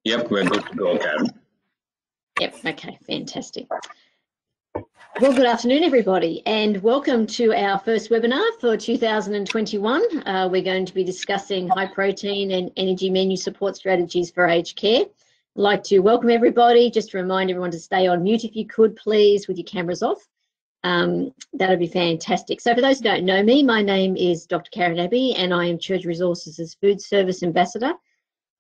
Yep, we're good to go, Karen. Yep, okay, fantastic. Well, good afternoon, everybody, and welcome to our first webinar for 2021. We're going to be discussing high protein and energy menu support strategies for aged care. I'd like to welcome everybody. Just to remind everyone to stay on mute if you could, please, with your cameras off. That'd be fantastic. So for those who don't know me, my name is Dr. Karen Abbey, and I am Church Resources' Food Service Ambassador.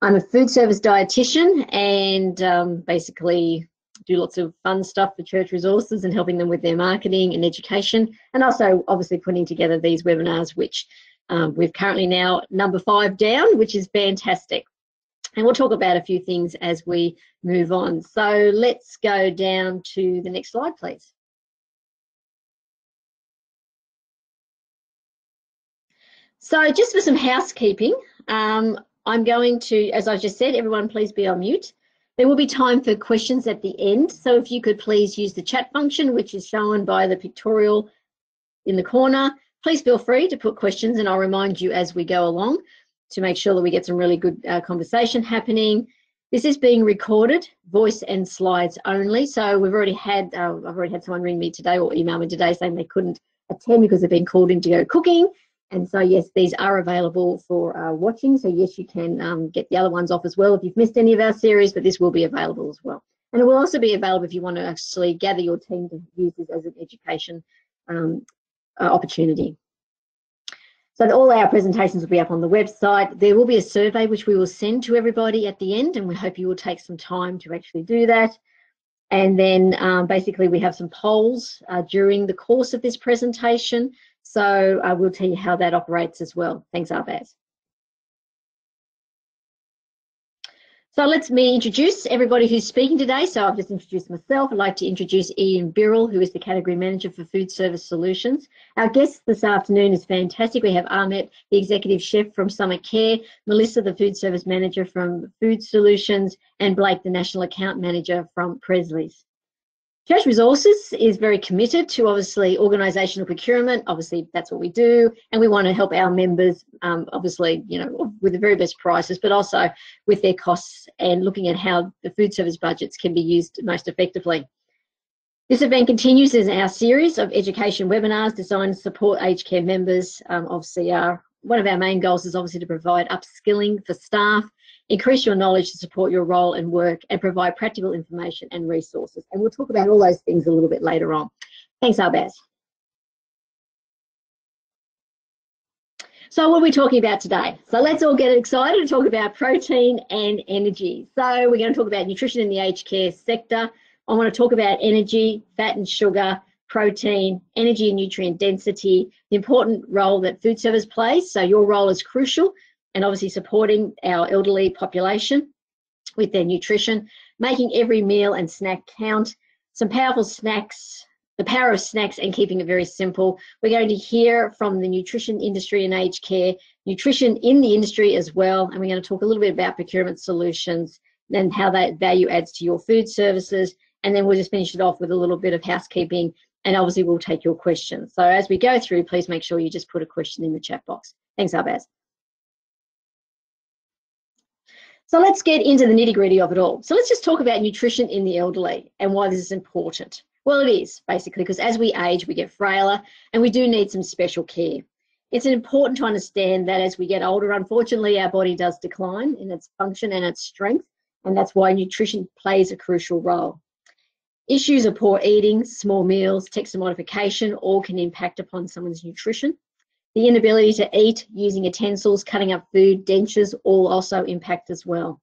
I'm a food service dietitian and basically do lots of fun stuff for Church Resources and helping them with their marketing and education, and also obviously putting together these webinars, which we've currently now number 5 down, which is fantastic. And we'll talk about a few things as we move on. So let's go down to the next slide, please. So just for some housekeeping, I'm going to, as I just said, everyone please be on mute. There will be time for questions at the end, so if you could please use the chat function, which is shown by the pictorial in the corner. Please feel free to put questions and I'll remind you as we go along to make sure that we get some really good conversation happening. This is being recorded, voice and slides only, so we've already had, I've already had someone ring me today or email me today saying they couldn't attend because they've been called in to go cooking. And so, yes, these are available for watching. So, yes, you can get the other ones off as well if you've missed any of our series, but this will be available as well. And it will also be available if you want to actually gather your team to use this as an education opportunity. So all our presentations will be up on the website. There will be a survey which we will send to everybody at the end, and we hope you will take some time to actually do that. And then basically we have some polls during the course of this presentation. So I will tell you how that operates as well. Thanks, Arbaz. So let me introduce everybody who's speaking today. So I've just introduced myself. I'd like to introduce Ian Birrell, who is the Category Manager for Food Service Solutions. Our guest this afternoon is fantastic. We have Ahmet, the Executive Chef from Summit Care, Melissa, the Food Service Manager from Food Solutions, and Blake, the National Account Manager from Presley's. Church Resources is very committed to obviously organisational procurement. Obviously, that's what we do, and we want to help our members, obviously, you know, with the very best prices, but also with their costs and looking at how the food service budgets can be used most effectively. This event continues as our series of education webinars designed to support aged care members. Obviously, one of our main goals is obviously to provide upskilling for staff, increase your knowledge to support your role and work, and provide practical information and resources. And we'll talk about all those things a little bit later on. Thanks, Arbaz. So what are we talking about today? So let's all get excited and talk about protein and energy. So we're going to talk about nutrition in the aged care sector. I want to talk about energy, fat and sugar, protein, energy and nutrient density, the important role that food service plays. So your role is crucial, and obviously supporting our elderly population with their nutrition, making every meal and snack count, some powerful snacks, the power of snacks and keeping it very simple. We're going to hear from the nutrition industry and aged care, nutrition in the industry as well, and we're going to talk a little bit about procurement solutions and how that value adds to your food services, and then we'll just finish it off with a little bit of housekeeping, and obviously we'll take your questions. So as we go through, please make sure you just put a question in the chat box. Thanks, Arbaz. So let's get into the nitty-gritty of it all. So let's just talk about nutrition in the elderly and why this is important. Well, it is basically because as we age, we get frailer and we do need some special care. It's important to understand that as we get older, unfortunately, our body does decline in its function and its strength, and that's why nutrition plays a crucial role. Issues of poor eating, small meals, texture modification, all can impact upon someone's nutrition. The inability to eat, using utensils, cutting up food, dentures, all also impact as well.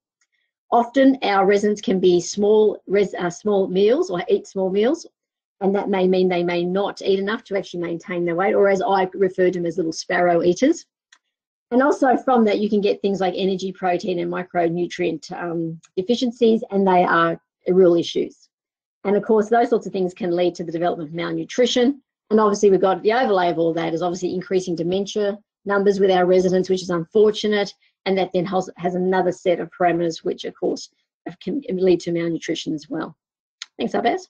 Often our residents can be small meals or eat small meals, and that may mean they may not eat enough to actually maintain their weight, or as I refer to them as little sparrow eaters. And also from that you can get things like energy, protein and micronutrient deficiencies, and they are real issues. And of course those sorts of things can lead to the development of malnutrition. And obviously we've got the overlay of all that is obviously increasing dementia numbers with our residents, which is unfortunate, and that then has another set of parameters which of course can lead to malnutrition as well. Thanks, Arbaz.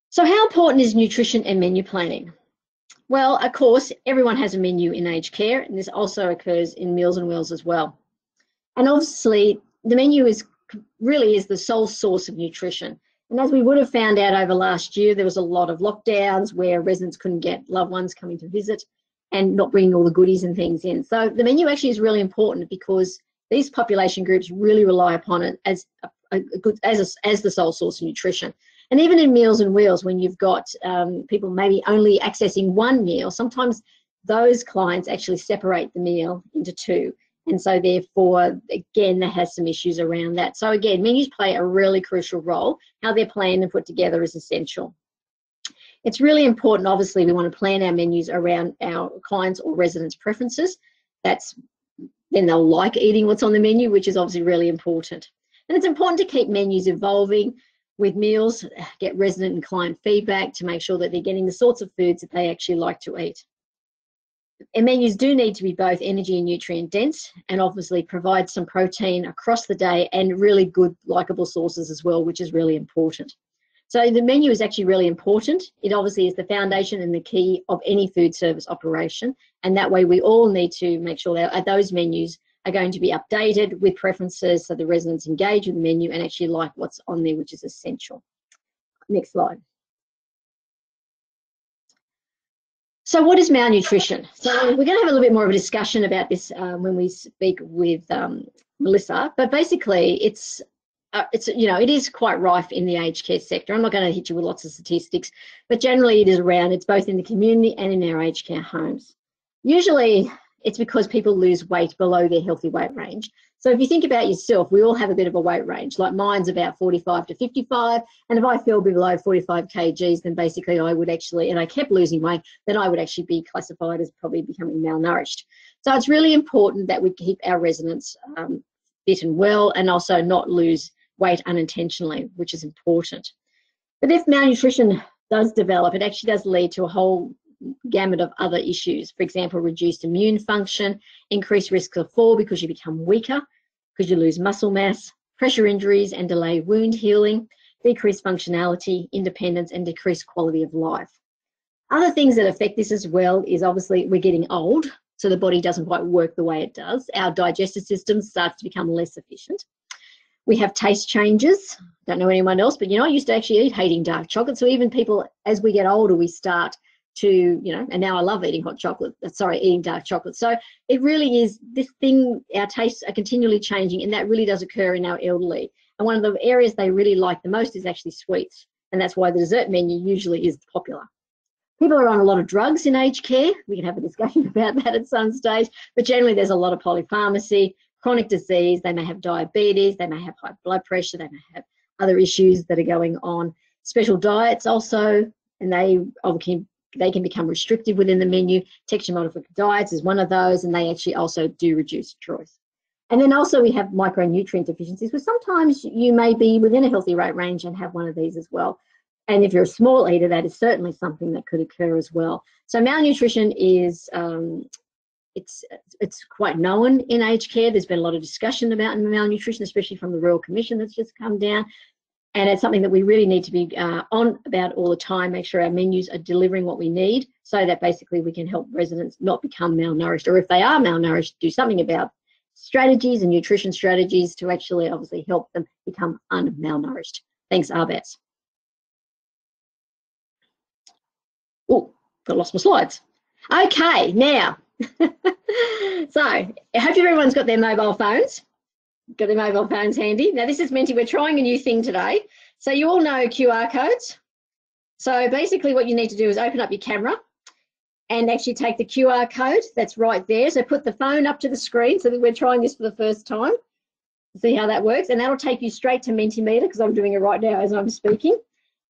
So how important is nutrition and menu planning? Well, of course, everyone has a menu in aged care, and this also occurs in Meals and Wells as well. And obviously, the menu really is the sole source of nutrition. And as we would have found out over last year, there was a lot of lockdowns where residents couldn't get loved ones coming to visit and not bringing all the goodies and things in. So the menu actually is really important because these population groups really rely upon it as the sole source of nutrition. And even in Meals and Wheels, when you've got people maybe only accessing one meal, sometimes those clients actually separate the meal into two. And so therefore, again, that has some issues around that. So again, menus play a really crucial role. How they're planned and put together is essential. It's really important, obviously, we want to plan our menus around our clients' or residents' preferences. Then they'll like eating what's on the menu, which is obviously really important. And it's important to keep menus evolving with meals, get resident and client feedback to make sure that they're getting the sorts of foods that they actually like to eat. And menus do need to be both energy and nutrient dense, and obviously provide some protein across the day and really good likable sources as well, which is really important. So the menu is actually really important. It obviously is the foundation and the key of any food service operation, and that way we all need to make sure that those menus are going to be updated with preferences so the residents engage with the menu and actually like what's on there, which is essential. Next slide. So what is malnutrition? So we're going to have a little bit more of a discussion about this when we speak with Melissa, but basically it is quite rife in the aged care sector. I'm not going to hit you with lots of statistics, but generally it is around, it's both in the community and in our aged care homes. Usually it's because people lose weight below their healthy weight range. So if you think about yourself, we all have a bit of a weight range. Like mine's about 45 to 55, and if I fell below 45 kgs, then basically I would actually, and I kept losing weight, then I would actually be classified as probably becoming malnourished. So it's really important that we keep our residents fit and well, and also not lose weight unintentionally, which is important. But if malnutrition does develop, it actually does lead to a whole gamut of other issues. For example, reduced immune function, increased risk of fall because you become weaker, because you lose muscle mass, pressure injuries and delay wound healing, decreased functionality, independence, and decreased quality of life. Other things that affect this as well is obviously we're getting old, so the body doesn't quite work the way it does. Our digestive system starts to become less efficient. We have taste changes. Don't know anyone else, but I used to actually hating dark chocolate. So even people, as we get older, we start to, and now I love eating eating dark chocolate. So it really is this thing, our tastes are continually changing, and that really does occur in our elderly. And one of the areas they really like the most is actually sweets. And that's why the dessert menu usually is popular. People are on a lot of drugs in aged care. We can have a discussion about that at some stage, but generally there's a lot of polypharmacy, chronic disease, they may have diabetes, they may have high blood pressure, they may have other issues that are going on. Special diets also, and they can become restrictive within the menu. Texture modified diets is one of those, and they actually also do reduce choice. And then also we have micronutrient deficiencies, where sometimes you may be within a healthy weight range and have one of these as well. And if you're a small eater, that is certainly something that could occur as well. So malnutrition is, it's quite known in aged care. There's been a lot of discussion about malnutrition, especially from the Royal Commission that's just come down. And it's something that we really need to be on about all the time, make sure our menus are delivering what we need so that basically we can help residents not become malnourished, or if they are malnourished, do something about strategies and nutrition strategies to actually obviously help them become unmalnourished. Thanks, Arbats. Oh, I lost my slides. Okay, now, so I hope everyone's got their mobile phones. Got their mobile phones handy. Now this is we're trying a new thing today. So you all know QR codes. So basically what you need to do is open up your camera and actually take the QR code that's right there. So put the phone up to the screen so that we're trying this for the first time. See how that works. And that'll take you straight to Mentimeter, because I'm doing it right now as I'm speaking.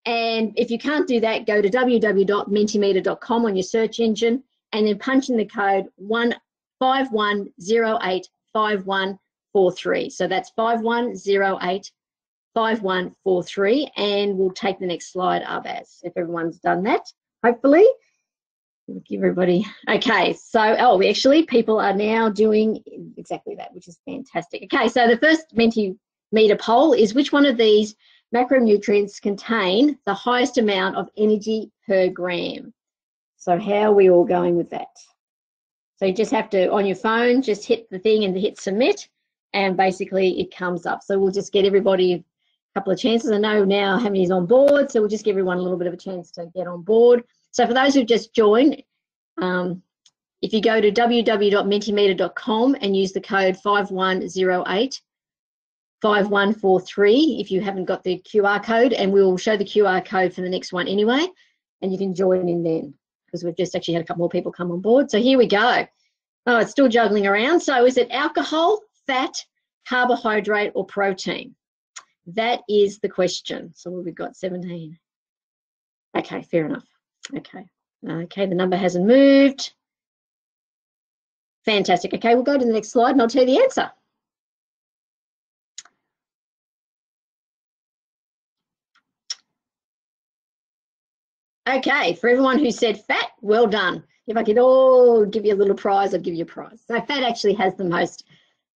And if you can't do that, go to www.mentimeter.com on your search engine and then punch in the code 51085143. So that's 51085143, and we'll take the next slide up if everyone's done that, hopefully. We'll give everybody, okay, so, people are now doing exactly that, which is fantastic. Okay, so the first Mentimeter poll is which one of these macronutrients contain the highest amount of energy per gram? So how are we all going with that? So you just have to, on your phone, just hit the thing and hit submit, and basically it comes up. So we'll just get everybody a couple of chances. I know now how many is on board, so we'll just give everyone a little bit of a chance to get on board. So for those who've just joined, if you go to www.mentimeter.com and use the code 5108 5143 if you haven't got the QR code, and we'll show the QR code for the next one anyway, and you can join in then, because we've just actually had a couple more people come on board. So here we go. Oh, it's still juggling around. So is it alcohol, fat, carbohydrate, or protein? That is the question. So we've got 17. Okay, fair enough. Okay, the number hasn't moved. Fantastic. Okay, we'll go to the next slide and I'll tell you the answer. Okay, for everyone who said fat, well done. If I could all give you a little prize, I'd give you a prize. So fat actually has the most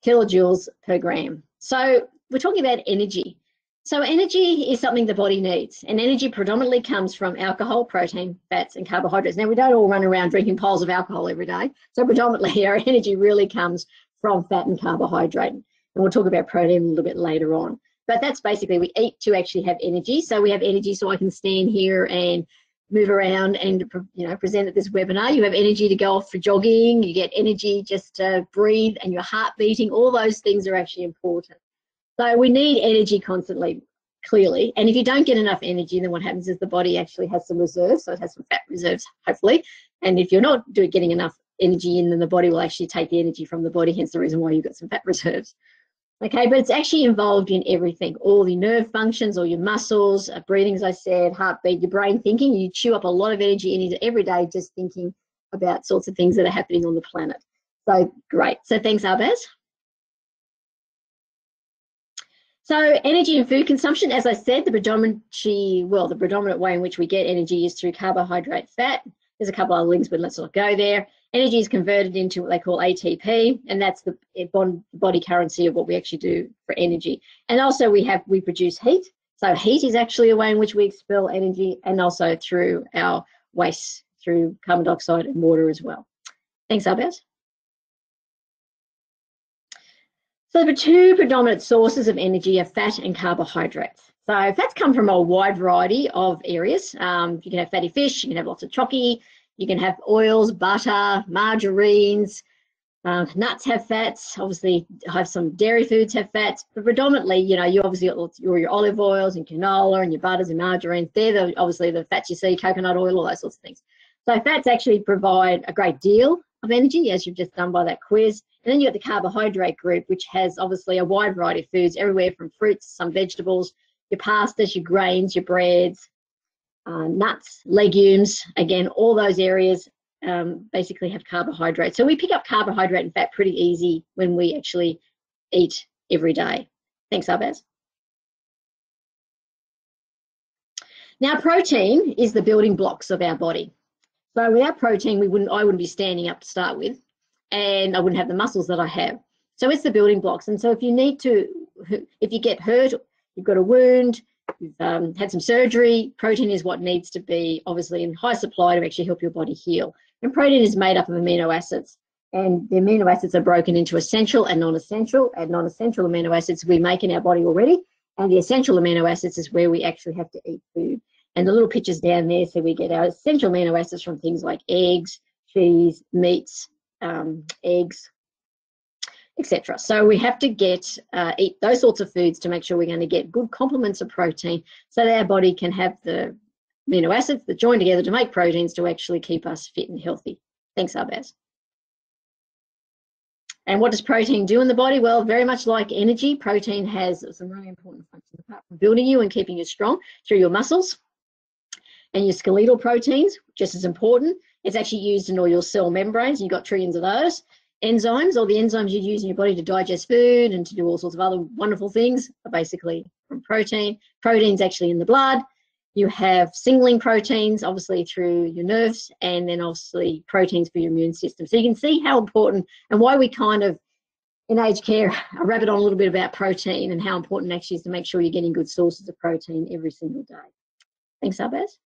kilojoules per gram. So we're talking about energy. So energy is something the body needs, and energy predominantly comes from alcohol, protein, fats, and carbohydrates. Now, we don't all run around drinking piles of alcohol every day, so predominantly our energy really comes from fat and carbohydrate. And we'll talk about protein a little bit later on. But that's basically, we eat to actually have energy. So we have energy so I can stand here and move around and, you know, present at this webinar. You have energy to go off for jogging, you get energy just to breathe, and your heart beating. All those things are actually important. So we need energy constantly, clearly. And if you don't get enough energy, then what happens is the body actually has some reserves. So it has some fat reserves, hopefully. And if you're not getting enough energy in, then the body will actually take the energy from the body, hence the reason why you've got some fat reserves. Okay, but it's actually involved in everything, all the nerve functions, all your muscles, breathing, as I said, heartbeat, your brain thinking. You chew up a lot of energy every day just thinking about sorts of things that are happening on the planet. So great. So thanks, Arbaz. So energy and food consumption, as I said, the predominant way in which we get energy is through carbohydrate, fat. There's a couple of links, but let's not go there. Energy is converted into what they call ATP, and that's the body currency of what we actually do for energy. And also we produce heat. So heat is actually a way in which we expel energy, and also through our waste, through carbon dioxide and water as well. Thanks, Arbaz. So the two predominant sources of energy are fat and carbohydrates. So fats come from a wide variety of areas. You can have fatty fish, you can have lots of chalky, you can have oils, butter, margarines, nuts have fats, obviously have some dairy foods have fats, but predominantly, you know, you obviously got your olive oils and canola and your butters and margarines. They're obviously the fats you see, coconut oil, all those sorts of things. So fats actually provide a great deal of energy, as you've just done by that quiz. And then you've got the carbohydrate group, which has obviously a wide variety of foods, everywhere from fruits, some vegetables, your pastas, your grains, your breads, nuts, legumes. Again, all those areas basically have carbohydrates. So we pick up carbohydrate and fat pretty easy when we actually eat every day. Thanks, Arbaz. Now, protein is the building blocks of our body. So without protein, I wouldn't be standing up to start with, and I wouldn't have the muscles that I have. So it's the building blocks. And so if you get hurt, you've got a wound, you've had some surgery, protein is what needs to be obviously in high supply to actually help your body heal. And protein is made up of amino acids, and the amino acids are broken into essential and non-essential. And non-essential amino acids we make in our body already, and the essential amino acids is where we actually have to eat food. And the little pictures down there, so we get our essential amino acids from things like eggs, cheese, meats, eggs, etc. So we have to eat those sorts of foods to make sure we're going to get good complements of protein, so that our body can have the amino acids that join together to make proteins to actually keep us fit and healthy. Thanks, Arbaz. And what does protein do in the body? Well, very much like energy, protein has some really important functions apart from building you and keeping you strong through your muscles. And your skeletal proteins, just as important, it's actually used in all your cell membranes. You've got trillions of those. Enzymes, all the enzymes you use in your body to digest food and to do all sorts of other wonderful things are basically from protein. Protein's actually in the blood. You have signaling proteins, obviously through your nerves, and then obviously proteins for your immune system. So you can see how important and why we kind of, in aged care, rabbit on a little bit about protein and how important it actually is to make sure you're getting good sources of protein every single day. Thanks, Arbaz.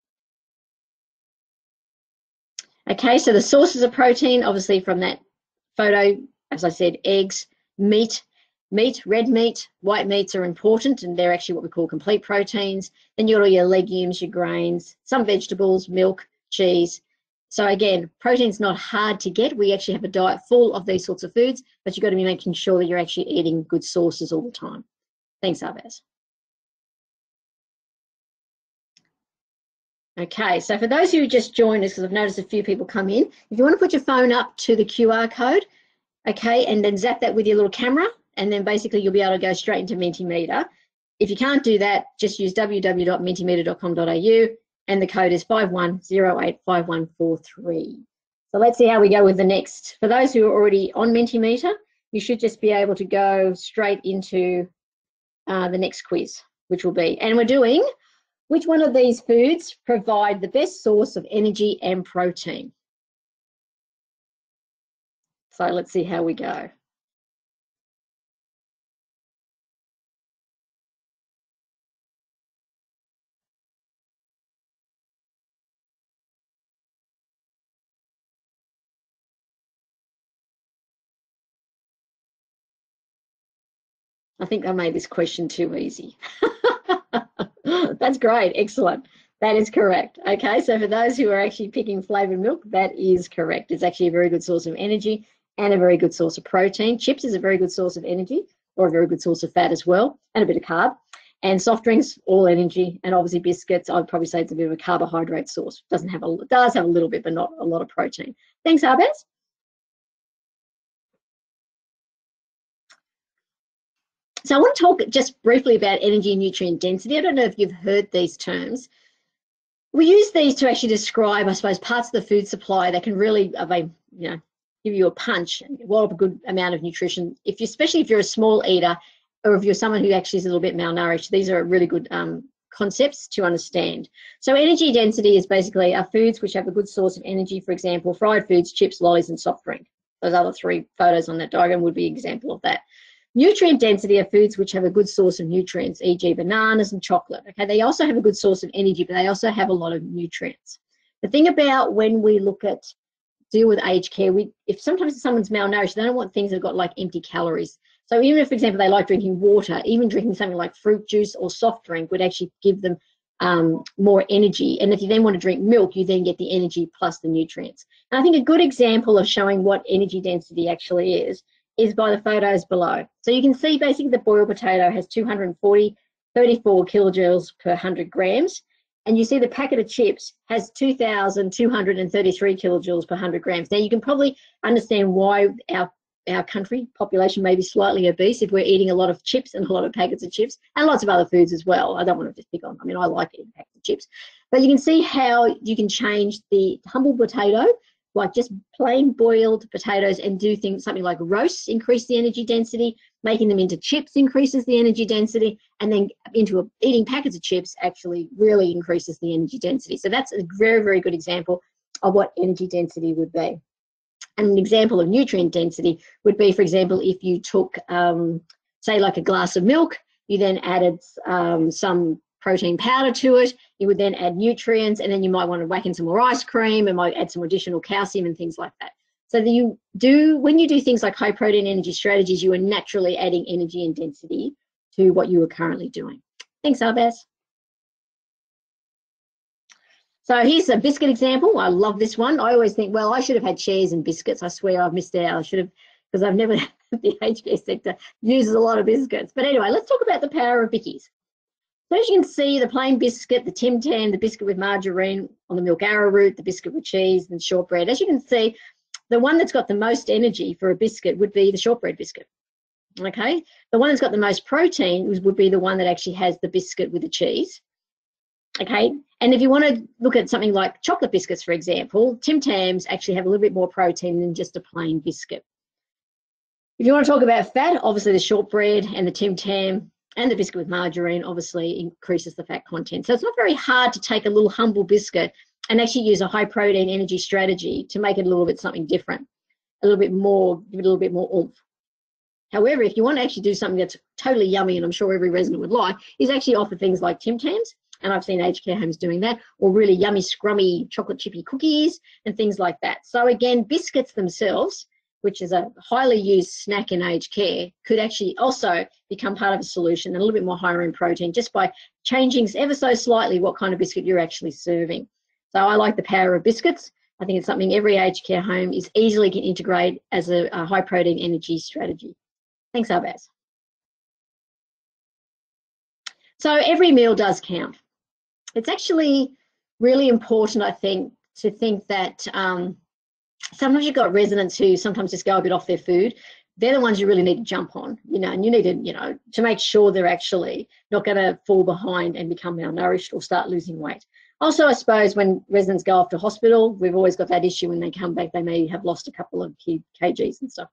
Okay, so the sources of protein, obviously from that photo, as I said, eggs, meat, Meat, red meat, white meats are important, and they're actually what we call complete proteins. Then you've got all your legumes, your grains, some vegetables, milk, cheese. So again, protein's not hard to get. We actually have a diet full of these sorts of foods, but you've got to be making sure that you're actually eating good sources all the time. Thanks, Arbaz. Okay, so for those who just joined us, because I've noticed a few people come in, if you want to put your phone up to the QR code, okay, and then zap that with your little camera, and then basically you'll be able to go straight into Mentimeter. If you can't do that, just use www.mentimeter.com.au, and the code is 51085143. So let's see how we go with the next. For those who are already on Mentimeter, you should just be able to go straight into the next quiz, which will be, and we're doing, which one of these foods provide the best source of energy and protein? So let's see how we go. I think I made this question too easy. That's great, excellent. That is correct. Okay, so for those who are actually picking flavoured milk, that is correct. It's actually a very good source of energy and a very good source of protein. Chips is a very good source of energy, or a very good source of fat as well, and a bit of carb. And soft drinks, all energy, and obviously biscuits, I'd probably say it's a bit of a carbohydrate source. Does have a little bit, but not a lot of protein. Thanks, Arbaz. So I want to talk just briefly about energy and nutrient density. I don't know if you've heard these terms. We use these to actually describe, I suppose, parts of the food supply that can really, give you a punch, wallop a good amount of nutrition. Especially if you're a small eater, or if you're someone who actually is a little bit malnourished, these are really good concepts to understand. So energy density is basically our foods which have a good source of energy. For example, fried foods, chips, lollies, and soft drink. Those other three photos on that diagram would be an example of that. Nutrient density are foods which have a good source of nutrients, e.g. bananas and chocolate. Okay, they also have a good source of energy, but they also have a lot of nutrients. The thing about when we look at deal with aged care, if sometimes someone's malnourished, they don't want things that have got like empty calories. So even if, for example, they like drinking water, even drinking something like fruit juice or soft drink would actually give them more energy. And if you then want to drink milk, you then get the energy plus the nutrients. And I think a good example of showing what energy density actually is by the photos below. So you can see basically the boiled potato has 34 kilojoules per 100 grams. And you see the packet of chips has 2,233 kilojoules per 100 grams. Now you can probably understand why our country population may be slightly obese if we're eating a lot of chips and a lot of packets of chips and lots of other foods as well. I don't want to just pick on, I like eating packets of chips. But you can see how you can change the humble potato, like just plain boiled potatoes, and do something like roasts increase the energy density, making them into chips increases the energy density, and then into eating packets of chips actually really increases the energy density. So that's a very, very good example of what energy density would be. And an example of nutrient density would be, for example, if you took, say, like a glass of milk, you then added some protein powder to it, you would then add nutrients, and then you might want to whack in some more ice cream and might add some additional calcium and things like that. So that when you do things like high protein energy strategies, you are naturally adding energy and density to what you are currently doing. Thanks, Arbaz. So here's a biscuit example. I love this one. I always think, well, I should have had shares in biscuits. I swear I've missed out. I should have, because I've never, the aged care sector uses a lot of biscuits. But anyway, let's talk about the power of bickies. So as you can see, the plain biscuit, the Tim Tam, the biscuit with margarine on the milk arrowroot, the biscuit with cheese and shortbread. As you can see, the one that's got the most energy for a biscuit would be the shortbread biscuit. Okay, the one that's got the most protein would be the one that actually has the biscuit with the cheese. Okay, and if you want to look at something like chocolate biscuits, for example, Tim Tams actually have a little bit more protein than just a plain biscuit. If you want to talk about fat, obviously the shortbread and the Tim Tam and the biscuit with margarine obviously increases the fat content. So it's not very hard to take a little humble biscuit and actually use a high protein energy strategy to make it a little bit something different, a little bit more, give it a little bit more oomph. However, if you want to actually do something that's totally yummy, and I'm sure every resident would like, is actually offer things like Tim Tams, and I've seen aged care homes doing that, or really yummy, scrummy chocolate chippy cookies and things like that. So again, biscuits themselves which is a highly used snack in aged care, could actually also become part of a solution and a little bit more higher in protein just by changing ever so slightly what kind of biscuit you're actually serving. So I like the power of biscuits. I think it's something every aged care home is easily can integrate as a high protein energy strategy. Thanks, Arbaz. So every meal does count. It's actually really important, I think, to think that sometimes you've got residents who sometimes just go a bit off their food. They're the ones you really need to jump on, and you need to, to make sure they're actually not going to fall behind and become malnourished or start losing weight. Also, I suppose when residents go off to hospital, we've always got that issue when they come back, they may have lost a couple of kgs and stuff.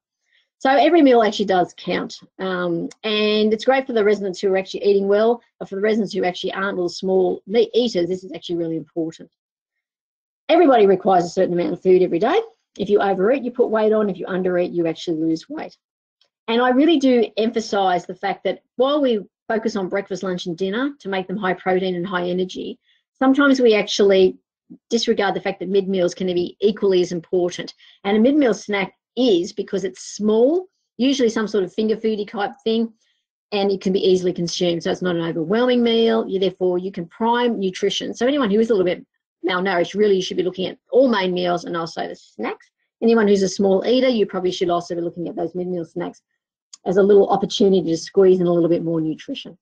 So every meal actually does count. And it's great for the residents who are actually eating well, but for the residents who actually aren't little small eaters, this is actually really important. Everybody requires a certain amount of food every day. If you overeat, you put weight on. If you undereat, you actually lose weight. And I really do emphasize the fact that while we focus on breakfast, lunch, and dinner to make them high protein and high energy, sometimes we actually disregard the fact that mid-meals can be equally as important. And a mid-meal snack is because it's small, usually some sort of finger foodie type thing, and it can be easily consumed. So it's not an overwhelming meal. Therefore, you can prime nutrition. So anyone who is a little bit malnourished, really you should be looking at all main meals and also the snacks. Anyone who's a small eater, you probably should also be looking at those mid-meal snacks as a little opportunity to squeeze in a little bit more nutrition.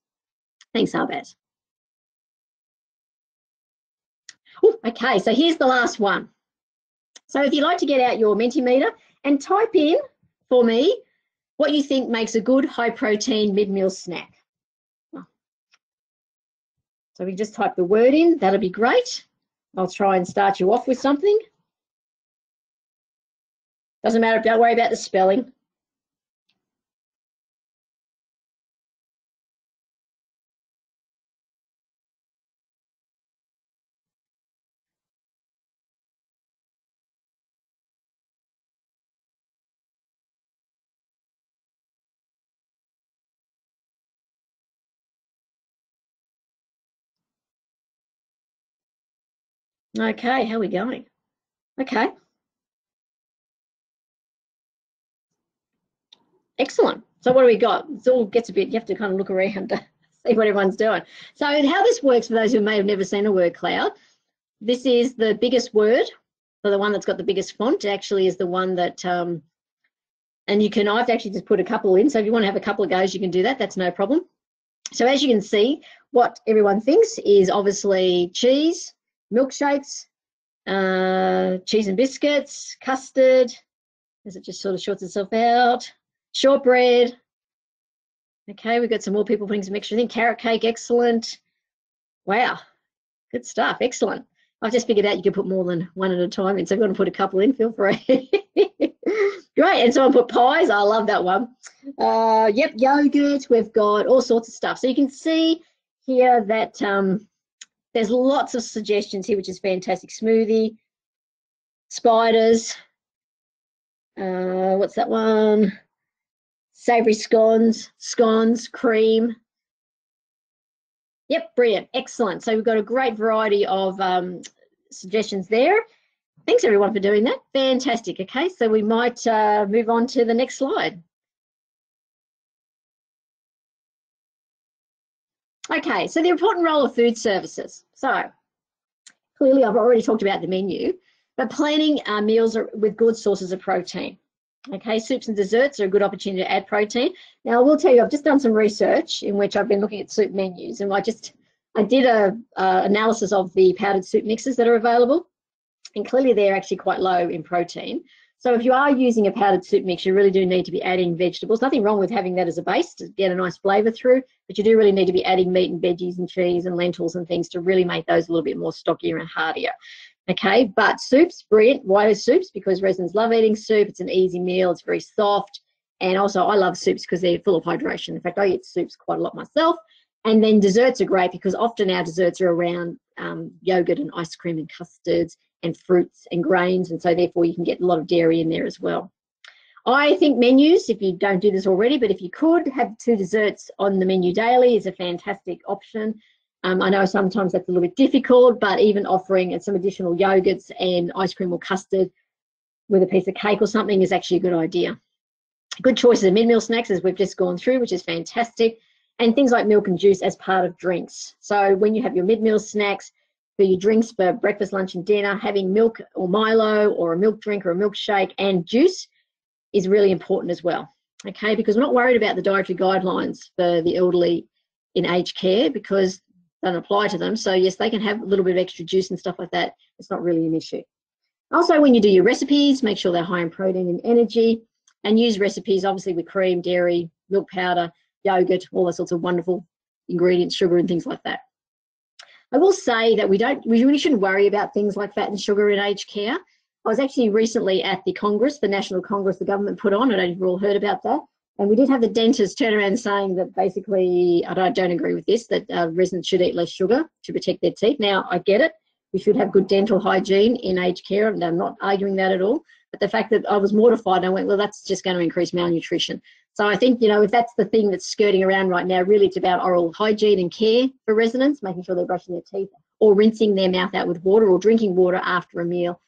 Thanks, Arbaz. Okay, so here's the last one. So if you'd like to get out your Mentimeter and type in for me what you think makes a good high protein mid-meal snack. So we just type the word in, that'll be great. I'll try and start you off with something. Doesn't matter, don't worry about the spelling. Okay, how are we going? Okay. Excellent. So what do we got? It all gets a bit, you have to kind of look around to see what everyone's doing. So how this works for those who may have never seen a word cloud, this is the biggest word, so the one that's got the biggest font actually is the one that, and I've actually just put a couple in, so if you want to have a couple of goes, you can do that, that's no problem. So as you can see, what everyone thinks is obviously cheese, milkshakes, cheese and biscuits, custard, as it just sort of shorts itself out, shortbread. Okay, we've got some more people putting some extra in. Carrot cake, excellent. Wow, good stuff, excellent. I've just figured out you can put more than one at a time in, so if you want to put a couple in, feel free. Great, and someone put pies, I love that one. Yep, yogurt, we've got all sorts of stuff. So you can see here that there's lots of suggestions here, which is fantastic. Smoothie, spiders, what's that one? Savoury scones, cream. Yep, brilliant, excellent. So we've got a great variety of suggestions there. Thanks everyone for doing that, fantastic. Okay, so we might move on to the next slide. Okay, so the important role of food services. So clearly I've already talked about the menu, but planning our meals with good sources of protein. Okay, soups and desserts are a good opportunity to add protein. Now I will tell you, I've just done some research in which I've been looking at soup menus, and I did a analysis of the powdered soup mixes that are available, and clearly they're actually quite low in protein. So if you are using a powdered soup mix, you really do need to be adding vegetables. Nothing wrong with having that as a base to get a nice flavour through, but you do really need to be adding meat and veggies and cheese and lentils and things to really make those a little bit more stockier and heartier. Okay, but soups, brilliant. Why are soups? Because residents love eating soup. It's an easy meal. It's very soft. And also I love soups because they're full of hydration. In fact, I eat soups quite a lot myself. And then desserts are great because often our desserts are around yogurt and ice cream and custards and fruits and grains. And so therefore you can get a lot of dairy in there as well. I think menus, if you don't do this already, but if you could have 2 desserts on the menu daily is a fantastic option. I know sometimes that's a little bit difficult, but even offering some additional yogurts and ice cream or custard with a piece of cake or something is actually a good idea. Good choices of mid-meal snacks, as we've just gone through, which is fantastic, and things like milk and juice as part of drinks. So when you have your mid-meal snacks for your drinks for breakfast, lunch and dinner, having milk or Milo or a milk drink or a milkshake and juice is really important as well, okay, because we're not worried about the dietary guidelines for the elderly in aged care because they don't apply to them. So yes, they can have a little bit of extra juice and stuff like that. It's not really an issue. Also, when you do your recipes, make sure they're high in protein and energy, and use recipes obviously with cream, dairy, milk powder, yogurt, all those sorts of wonderful ingredients, sugar and things like that. I will say that we really shouldn't worry about things like fat and sugar in aged care. I was actually recently at the Congress, the National Congress the government put on. I don't know if you've all heard about that. And we did have the dentist turn around saying that basically, I don't agree with this, that residents should eat less sugar to protect their teeth. Now, I get it. We should have good dental hygiene in aged care, and I'm not arguing that at all. But the fact that I was mortified, I went, well, that's just going to increase malnutrition. So I think, you know, if that's the thing that's skirting around right now, really it's about oral hygiene and care for residents, making sure they're brushing their teeth or rinsing their mouth out with water or drinking water after a meal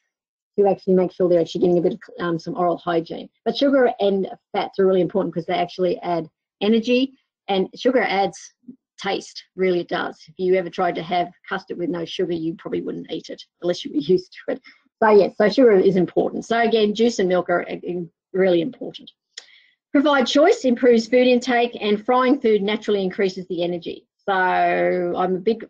to actually make sure they're actually getting a bit of some oral hygiene. But sugar and fats are really important because they actually add energy, and sugar adds taste, really it does. If you ever tried to have custard with no sugar, you probably wouldn't eat it unless you were used to it. So yes, so sugar is important. So again, juice and milk are really important. Provide choice, improves food intake, and frying food naturally increases the energy. So I'm a big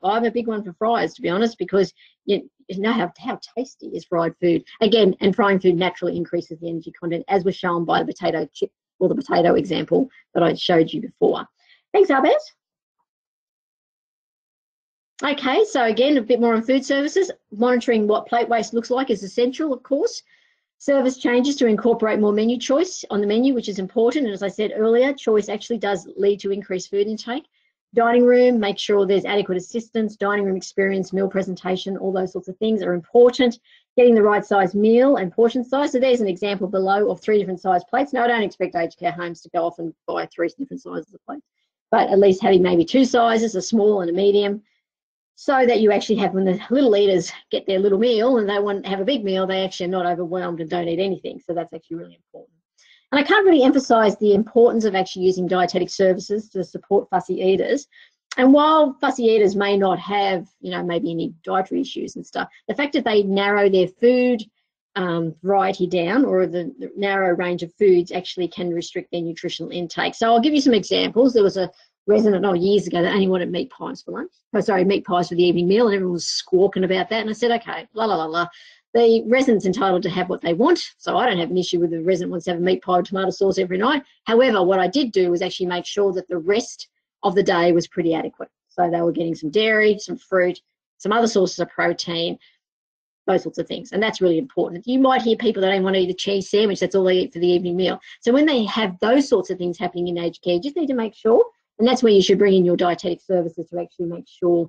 one for fries, to be honest, because you know how tasty is fried food. Again, and frying food naturally increases the energy content, as was shown by the potato chip or the potato example that I showed you before. Thanks, Arbaz. Okay, so again, a bit more on food services. Monitoring what plate waste looks like is essential, of course. Service changes to incorporate more menu choice on the menu, which is important. And as I said earlier, choice actually does lead to increased food intake. Dining room, make sure there's adequate assistance. Dining room experience, meal presentation, all those sorts of things are important. Getting the right size meal and portion size. So there's an example below of 3 different size plates. Now, I don't expect aged care homes to go off and buy 3 different sizes of plates, but at least having maybe 2 sizes, a small and a medium, so that you actually have, when the little eaters get their little meal and they want to have a big meal, they actually are not overwhelmed and don't eat anything. So that's actually really important. And I can't really emphasize the importance of actually using dietetic services to support fussy eaters. And while fussy eaters may not have, you know, maybe any dietary issues and stuff, the fact that they narrow their food variety down, or the narrow range of foods, actually can restrict their nutritional intake. So I'll give you some examples. There was a resident years ago that only wanted meat pies for lunch. Oh, sorry, meat pies for the evening meal, and everyone was squawking about that. And I said, okay, la la la la. The resident's entitled to have what they want, so I don't have an issue with the resident wants to have a meat pie with tomato sauce every night. However, what I did do was actually make sure that the rest of the day was pretty adequate. So they were getting some dairy, some fruit, some other sources of protein, those sorts of things. And that's really important. You might hear people that don't want to eat a cheese sandwich, that's all they eat for the evening meal. So when they have those sorts of things happening in aged care, you just need to make sure. And that's where you should bring in your dietetic services to actually make sure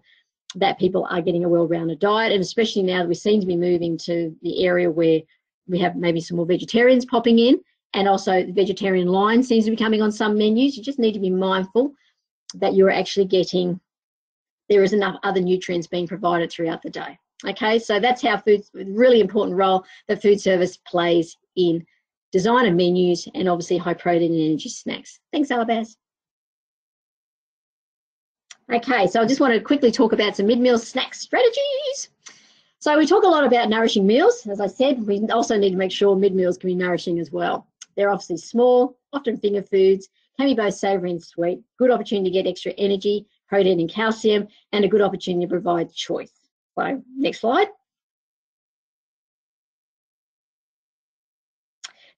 that people are getting a well-rounded diet. And especially now that we seem to be moving to the area where we have maybe some more vegetarians popping in, and also the vegetarian line seems to be coming on some menus. You just need to be mindful that you're actually getting, there is enough other nutrients being provided throughout the day. Okay, so that's how food's a really important role that food service plays in design of menus, and obviously high protein and energy snacks. Thanks, Alabaz. Okay, so I just want to quickly talk about some mid-meal snack strategies. So we talk a lot about nourishing meals. As I said, we also need to make sure mid-meals can be nourishing as well. They're obviously small, often finger foods, can be both savoury and sweet, good opportunity to get extra energy, protein and calcium, and a good opportunity to provide choice. So next slide.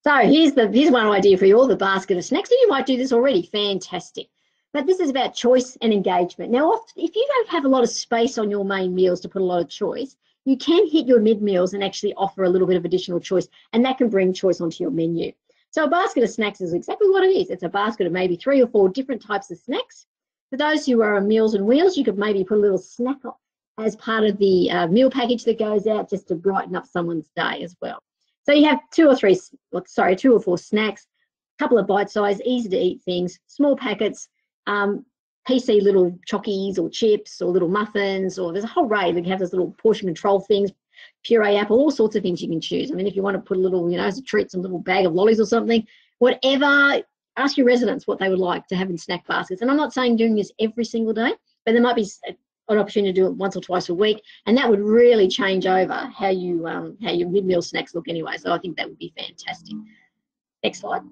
So here's one idea for you all, the basket of snacks. And you might do this already, fantastic. But this is about choice and engagement. Now, often, if you don't have a lot of space on your main meals to put a lot of choice, you can hit your mid-meals and actually offer a little bit of additional choice, and that can bring choice onto your menu. So a basket of snacks is exactly what it is. It's a basket of maybe 3 or 4 different types of snacks. For those who are on Meals on Wheels, you could maybe put a little snack as part of the meal package that goes out, just to brighten up someone's day as well. So you have 2 or 4 snacks, a couple of bite-sized, easy-to-eat things, small packets, PC little chockies or chips or little muffins, or there's a whole range. We have those little portion control things. puree apple, all sorts of things you can choose. I mean, if you want to put a little, as a treat, some little bag of lollies or something, whatever, ask your residents what they would like to have in snack baskets. And I'm not saying doing this every single day, but there might be an opportunity to do it once or twice a week, and that would really change over how your mid-meal snacks look anyway. So I think that would be fantastic. Next slide.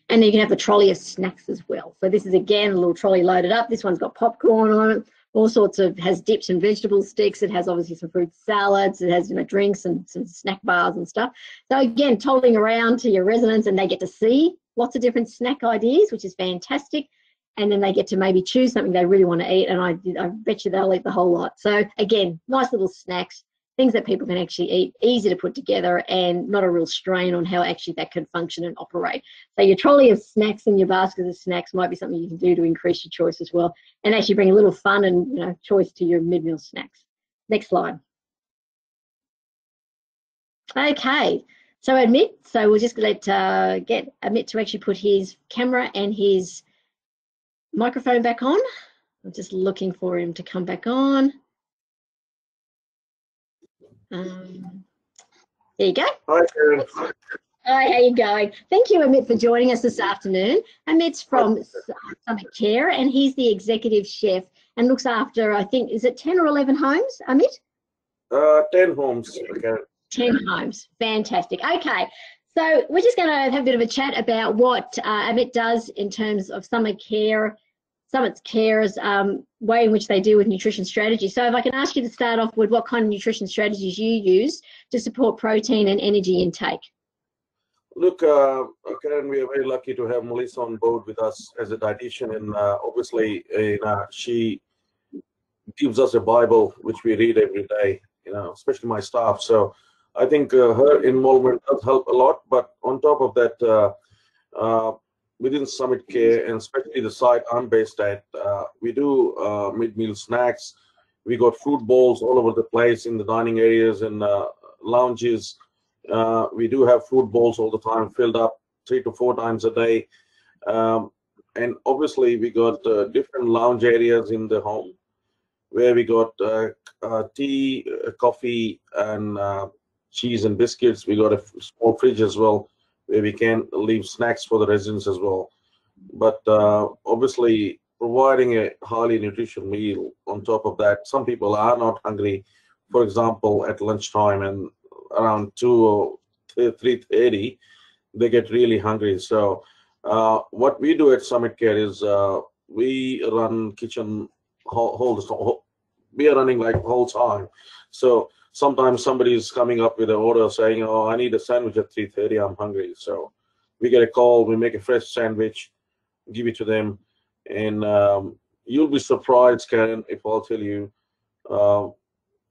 And then you can have the trolley of snacks as well. So this is, again, a little trolley loaded up. This one's got popcorn on it, all sorts of, has dips and vegetable sticks. It has obviously some fruit salads. It has, drinks and some snack bars and stuff. So again, toddling around to your residents, and they get to see lots of different snack ideas, which is fantastic. And then they get to maybe choose something they really want to eat, and I bet you they'll eat the whole lot. So again, nice little snacks, things that people can actually eat, easy to put together, and not a real strain on how actually that can function and operate. So your trolley of snacks and your basket of snacks might be something you can do to increase your choice as well, and actually bring a little fun and choice to your mid-meal snacks. Next slide. Okay, so Amit, so we'll just get Amit to actually put his camera and his microphone back on. I'm just looking for him to come back on. There you go. Hi, Karen. Hi, how you going? Thank you, Amit, for joining us this afternoon. Amit's from Summit Care, and he's the executive chef and looks after, I think, is it 10 or 11 homes, Amit? 10 homes. Okay. 10 homes. Fantastic. Okay. So we're just going to have a bit of a chat about what Amit does in terms of Summit Care's way in which they deal with nutrition strategy. So if I can ask you to start off with what kind of nutrition strategies you use to support protein and energy intake. Look, Karen, we are very lucky to have Melissa on board with us as a dietitian, and obviously, she gives us a Bible which we read every day, especially my staff. So I think her involvement does help a lot. But on top of that, within Summit Care, and especially the site I'm based at, we do mid-meal snacks. We got fruit bowls all over the place in the dining areas and lounges. We do have fruit bowls all the time, filled up 3 to 4 times a day. And obviously, we got different lounge areas in the home where we got tea, coffee, and cheese and biscuits. We got a small fridge as well, where we can leave snacks for the residents as well. But obviously, providing a highly nutritious meal on top of that, some people are not hungry, for example, at lunchtime, and around 2 or 3:30, they get really hungry. So what we do at Summit Care is we run kitchen we are running like the whole time. So sometimes somebody is coming up with an order saying, oh, I need a sandwich at 3:30, I'm hungry. So we get a call, we make a fresh sandwich, give it to them. And you'll be surprised, Karen, if I'll tell you,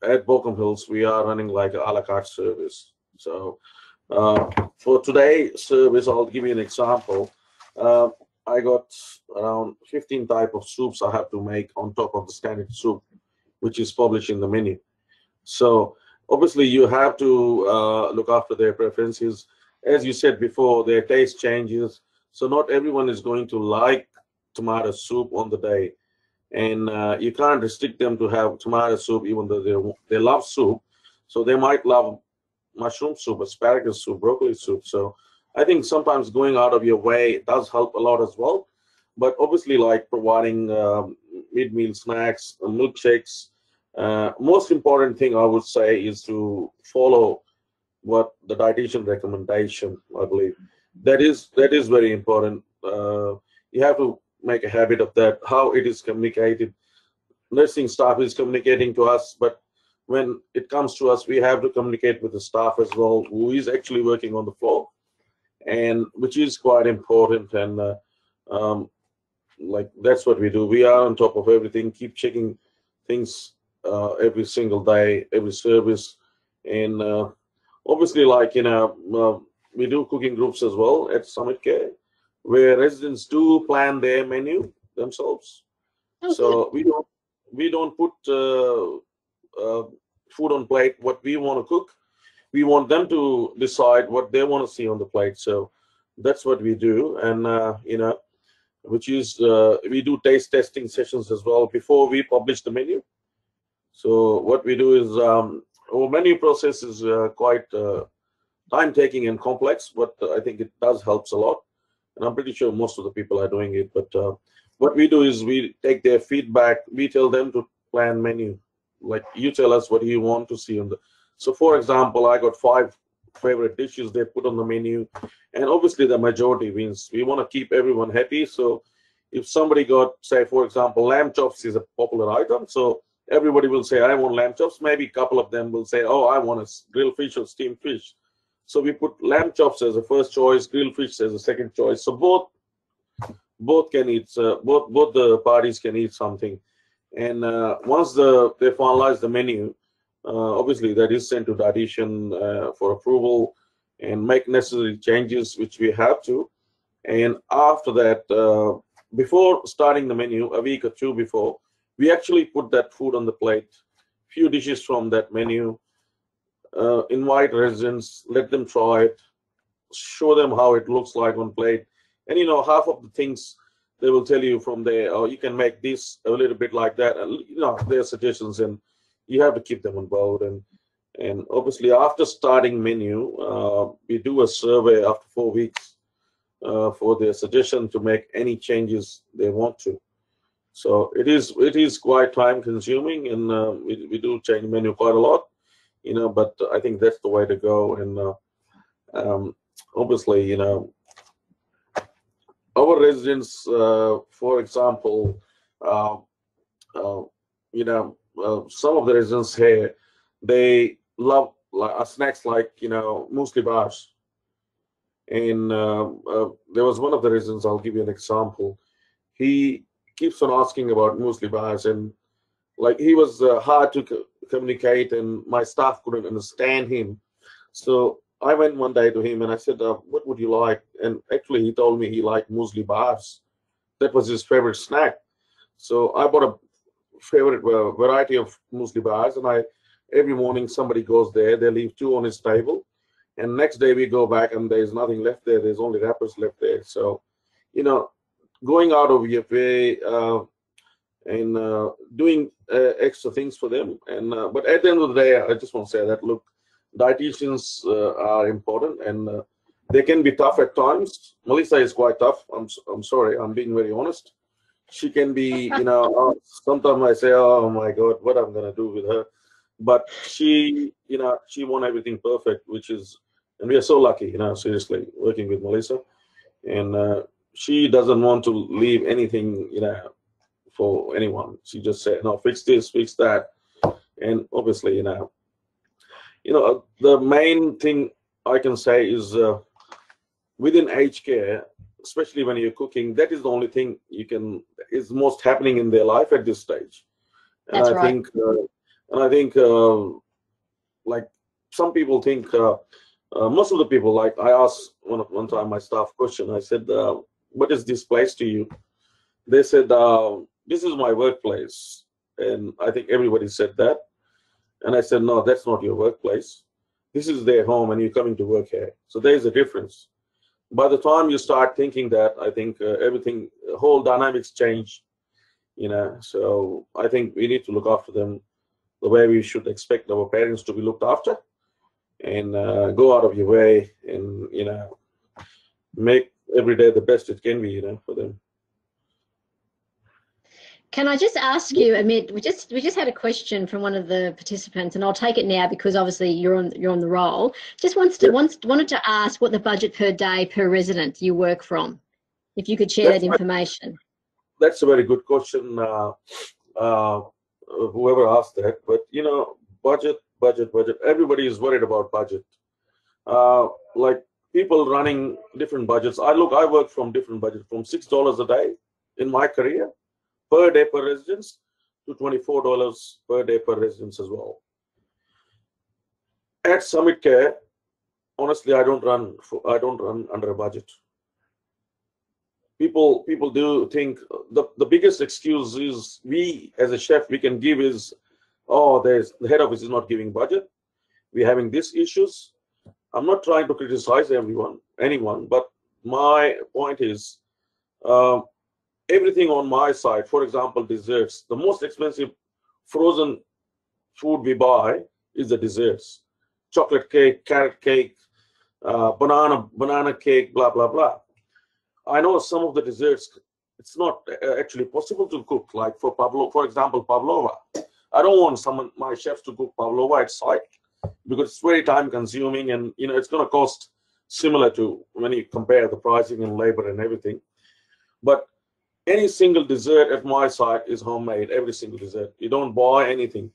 at Bockham Hills, we are running like an a la carte service. So for today's service, I'll give you an example. I got around 15 type of soups I have to make on top of the standard soup, which is published in the menu. So obviously you have to look after their preferences. As you said before, their taste changes. So not everyone is going to like tomato soup on the day. And you can't restrict them to have tomato soup, even though they love soup. So they might love mushroom soup, asparagus soup, broccoli soup. So I think sometimes going out of your way does help a lot as well. But obviously, like providing mid-meal snacks, milkshakes, most important thing I would say is to follow what the dietitian recommendation, I believe. That is very important. You have to make a habit of that, how it is communicated. Nursing staff is communicating to us, but when it comes to us, we have to communicate with the staff as well, who is actually working on the floor, and which is quite important. And like that's what we do. We are on top of everything, keep checking things every single day, every service. And obviously, like we do cooking groups as well at Summit Care, where residents do plan their menu themselves. Okay. So we don't put food on plate what we want to cook. We want them to decide what they want to see on the plate. So that's what we do. And which is we do taste testing sessions as well before we publish the menu. So what we do is our menu process is quite time-taking and complex, but I think it does helps a lot. And I'm pretty sure most of the people are doing it. But what we do is we take their feedback. We tell them to plan menu. Like, you tell us what you want to see on the. So for example, I got 5 favorite dishes they put on the menu, and obviously the majority wins. We want to keep everyone happy. So if somebody got, say, for example, lamb chops is a popular item, so everybody will say, I want lamb chops. Maybe a couple of them will say, oh, I want a grilled fish or steamed fish. So we put lamb chops as a first choice, grilled fish as a second choice. So both can eat. Both the parties can eat something. And once they finalize the menu, obviously that is sent to dietitian for approval and make necessary changes, which we have to. And after that, before starting the menu, a week or 2 before, we actually put that food on the plate, few dishes from that menu, invite residents, let them try it, show them how it looks like on plate. And half of the things they will tell you from there, oh, you can make this a little bit like that, and their suggestions, and you have to keep them on board. And obviously after starting menu, we do a survey after 4 weeks for their suggestion to make any changes they want to. So it is quite time consuming, and we do change menu quite a lot, but I think that's the way to go. And obviously, our residents, for example, some of the residents here, they love snacks like muesli bars. And there was one of the residents, I'll give you an example. He keeps on asking about muesli bars, and like, he was hard to communicate, and my staff couldn't understand him. So I went one day to him and I said, what would you like? And actually he told me he liked muesli bars. That was his favorite snack. So I bought a favorite variety of muesli bars, and every morning somebody goes there, they leave 2 on his table, and next day we go back and there's nothing left there, there's only wrappers left there. So going out of your way and doing extra things for them. And but at the end of the day, I just want to say that, look, dietitians are important, and they can be tough at times. Melissa is quite tough. I'm sorry, I'm being very honest. She can be, sometimes I say, oh my God, what I'm gonna do with her. But she wants everything perfect, and we are so lucky, seriously, working with Melissa. And she doesn't want to leave anything, for anyone. She just said, no, fix this, fix that. And obviously, the main thing I can say is within aged care, especially when you're cooking, that is the only thing is most happening in their life at this stage. And That's I right. think, like, some people think, most of the people, like, I asked one time my staff question. I said, what is this place to you? They said, this is my workplace. And I think everybody said that. And I said, no, that's not your workplace. This is their home, and you're coming to work here. So there's a difference. By the time you start thinking that, I think whole dynamics change, So I think we need to look after them the way we should expect our parents to be looked after, and go out of your way and, make every day the best it can be, for them. Can I just ask you, Amit? We just had a question from one of the participants, and I'll take it now because obviously you're on the roll. Just wanted to ask what the budget per day per resident you work from, if you could share that information. That's a very good question. Whoever asked that, but budget. Everybody is worried about budget. Like, people running different budgets. I work from different budgets, from $6 a day in my career per day per residence to $24 per day per residence as well. At Summit Care, honestly, I don't run under a budget. People do think the biggest excuse is, we as a chef, we can give is, oh, the head office is not giving budget, we're having these issues. I'm not trying to criticize anyone, but my point is, everything on my side, for example, desserts, the most expensive frozen food we buy is the desserts. Chocolate cake, carrot cake, banana cake, blah, blah, blah. I know some of the desserts, it's not actually possible to cook, like for example, pavlova. I don't want my chefs to cook pavlova at site because it's very time consuming, and it's going to cost similar to when you compare the pricing and labor and everything. But any single dessert at my site is homemade, every single dessert. You don't buy anything.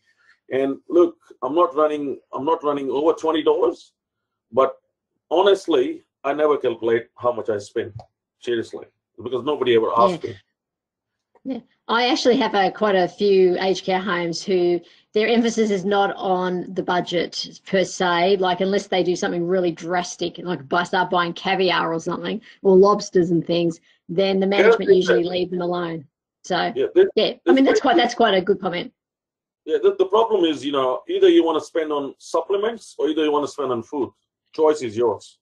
And look, I'm not running over $20, but honestly, I never calculate how much I spend, seriously, because nobody ever asked me. Yeah, I actually have quite a few aged care homes who their emphasis is not on the budget per se, like unless they do something really drastic, like start buying caviar or something, or lobsters and things, then the management usually leave them alone. So I mean that's quite a good comment. Yeah, the problem is, either you want to spend on supplements or either you want to spend on food. Choice is yours.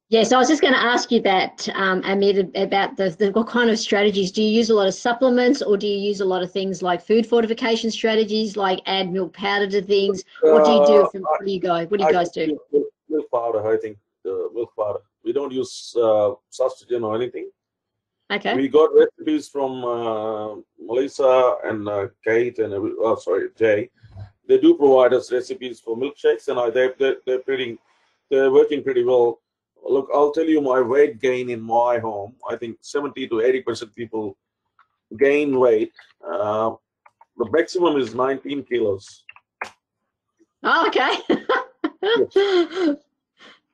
Yes, I was just going to ask you that, Amit, about what kind of strategies. Do you use a lot of supplements, or do you use a lot of things like food fortification strategies, like add milk powder to things? What do you do? What do you guys do? Milk powder, I think. Milk powder. We don't use sustagen or anything. Okay. We got recipes from Melissa and Kate and Jay. They do provide us recipes for milkshakes, and they're working pretty well. Look, I'll tell you my weight gain in my home. I think 70 to 80% people gain weight. The maximum is 19 kilos. Oh, okay. Yes.